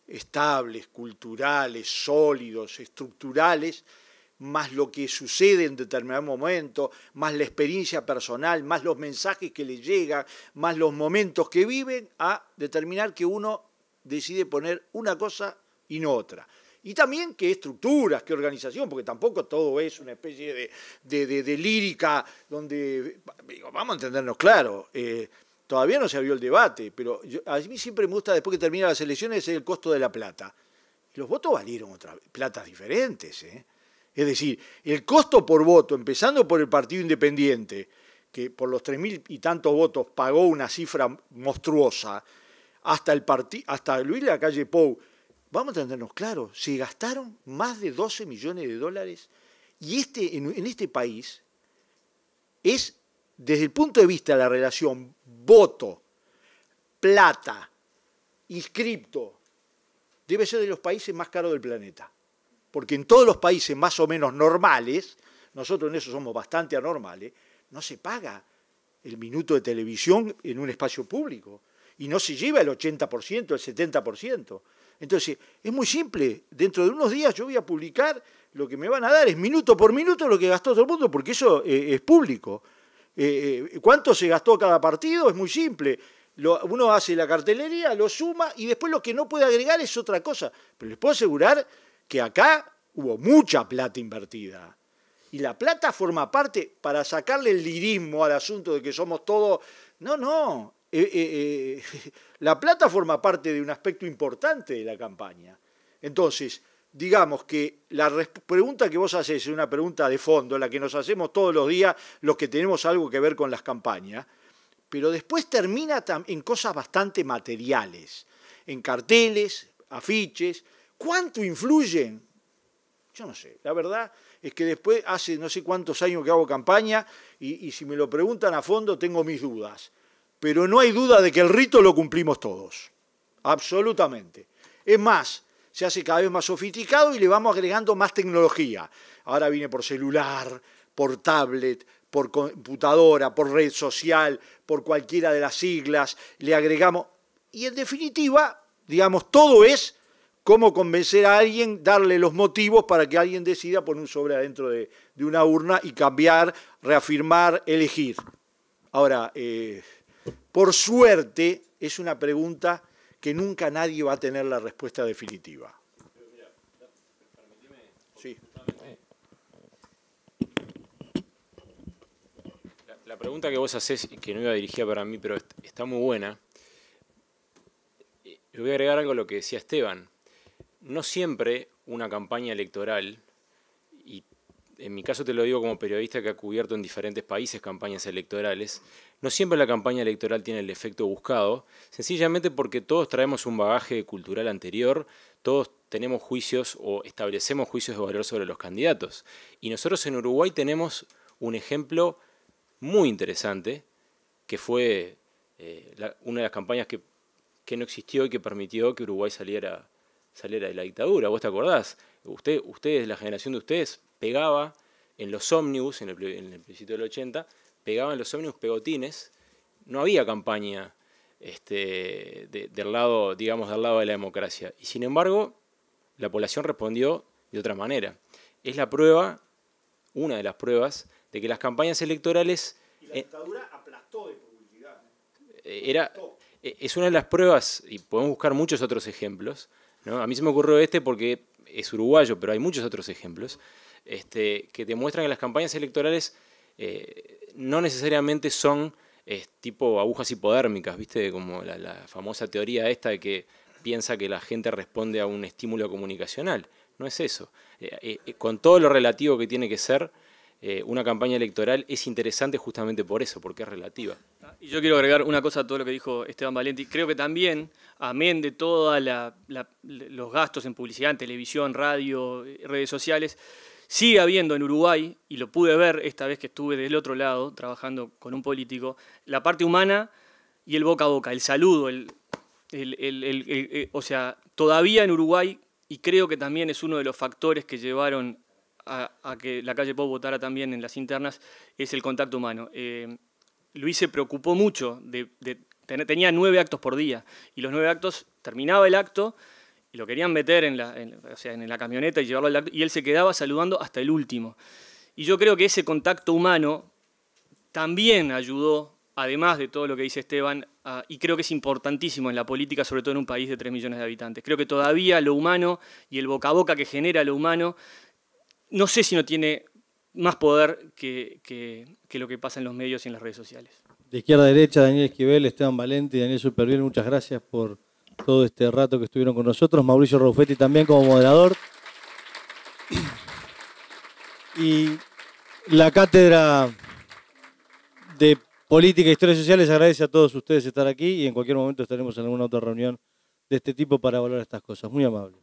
estables, culturales, sólidos, estructurales, más lo que sucede en determinado momento, más la experiencia personal, más los mensajes que le llegan, más los momentos que viven, a determinar que uno decide poner una cosa y no otra? Y también qué estructuras, qué organización, porque tampoco todo es una especie de lírica donde, vamos a entendernos claro, todavía no se abrió el debate, pero a mí siempre me gusta, después que terminan las elecciones, el costo de la plata. Los votos valieron platas diferentes, Es decir, el costo por voto, empezando por el Partido Independiente, que por los 3.000 y tantos votos pagó una cifra monstruosa, hasta Luis Lacalle Pou, vamos a entendernos claro, se gastaron más de 12 millones de dólares, y en este país es, desde el punto de vista de la relación voto, plata, inscripto, debe ser de los países más caros del planeta. Porque en todos los países más o menos normales, nosotros en eso somos bastante anormales, no se paga el minuto de televisión en un espacio público. Y no se lleva el 80%, el 70%. Entonces, es muy simple. Dentro de unos días yo voy a publicar, lo que me van a dar es minuto por minuto lo que gastó todo el mundo, porque eso es público. ¿Cuánto se gastó cada partido? Es muy simple. Uno hace la cartelería, lo suma, y después lo que no puede agregar es otra cosa. Pero les puedo asegurar que acá hubo mucha plata invertida. Y la plata forma parte, para sacarle el lirismo al asunto de que somos todos... No. La plata forma parte de un aspecto importante de la campaña. Entonces, digamos que la pregunta que vos haces es una pregunta de fondo, la que nos hacemos todos los días los que tenemos algo que ver con las campañas, pero después termina en cosas bastante materiales, en carteles, afiches. ¿Cuánto influyen? Yo no sé. La verdad es que después hace no sé cuántos años que hago campaña y si me lo preguntan a fondo tengo mis dudas. Pero no hay duda de que el rito lo cumplimos todos. Absolutamente. Es más, se hace cada vez más sofisticado y le vamos agregando más tecnología. Ahora viene por celular, por tablet, por computadora, por red social, por cualquiera de las siglas, le agregamos. Y en definitiva, digamos, todo es cómo convencer a alguien, darle los motivos para que alguien decida poner un sobre adentro de una urna y cambiar, reafirmar, elegir. Ahora, por suerte, es una pregunta que nunca nadie va a tener la respuesta definitiva. Sí. La pregunta que vos hacés, que no iba dirigida para mí, pero está muy buena. Yo voy a agregar algo a lo que decía Esteban. No siempre una campaña electoral, y en mi caso te lo digo como periodista que ha cubierto en diferentes países campañas electorales, no siempre la campaña electoral tiene el efecto buscado, sencillamente porque todos traemos un bagaje cultural anterior, todos tenemos juicios o establecemos juicios de valor sobre los candidatos. Y nosotros en Uruguay tenemos un ejemplo muy interesante, que fue una de las campañas que no existió y que permitió que Uruguay saliera de la dictadura. ¿Vos te acordás? Ustedes, la generación de ustedes, pegaba en los ómnibus, en el principio del 80, pegaban en los ómnibus pegotines. No había campaña del lado, digamos, del lado de la democracia. Y sin embargo, la población respondió de otra manera. Es la prueba, una de las pruebas, de que las campañas electorales... Y la dictadura aplastó de publicidad. Es una de las pruebas, y podemos buscar muchos otros ejemplos, ¿no? A mí se me ocurrió porque es uruguayo, pero hay muchos otros ejemplos, que demuestran que las campañas electorales no necesariamente son tipo agujas hipodérmicas, ¿viste? Como la famosa teoría esta de que piensa que la gente responde a un estímulo comunicacional. No es eso. Con todo lo relativo que tiene que ser, una campaña electoral es interesante justamente por eso, porque es relativa. Y yo quiero agregar una cosa a todo lo que dijo Esteban Valenti. Creo que también, amén de todos los gastos en publicidad, en televisión, radio, redes sociales, sigue habiendo en Uruguay, y lo pude ver esta vez que estuve del otro lado, trabajando con un político, la parte humana y el boca a boca, el saludo, o sea, todavía en Uruguay, y creo que también es uno de los factores que llevaron a que la calle Pou votara también en las internas, es el contacto humano. Luis se preocupó mucho, tenía 9 actos por día, y los 9 actos, terminaba el acto, y lo querían meter en la camioneta y llevarlo al acto, y él se quedaba saludando hasta el último. Y yo creo que ese contacto humano también ayudó, además de todo lo que dice Esteban, y creo que es importantísimo en la política, sobre todo en un país de 3 millones de habitantes. Creo que todavía lo humano y el boca a boca que genera lo humano, no sé si no tiene más poder que lo que pasa en los medios y en las redes sociales. De izquierda a derecha, Daniel Esquivel, Esteban Valenti, Daniel Superviel, muchas gracias por todo este rato que estuvieron con nosotros. Mauricio Raufetti también como moderador. Y la Cátedra de Política e Historia Social les agradece a todos ustedes estar aquí y en cualquier momento estaremos en alguna otra reunión de este tipo para valorar estas cosas. Muy amable.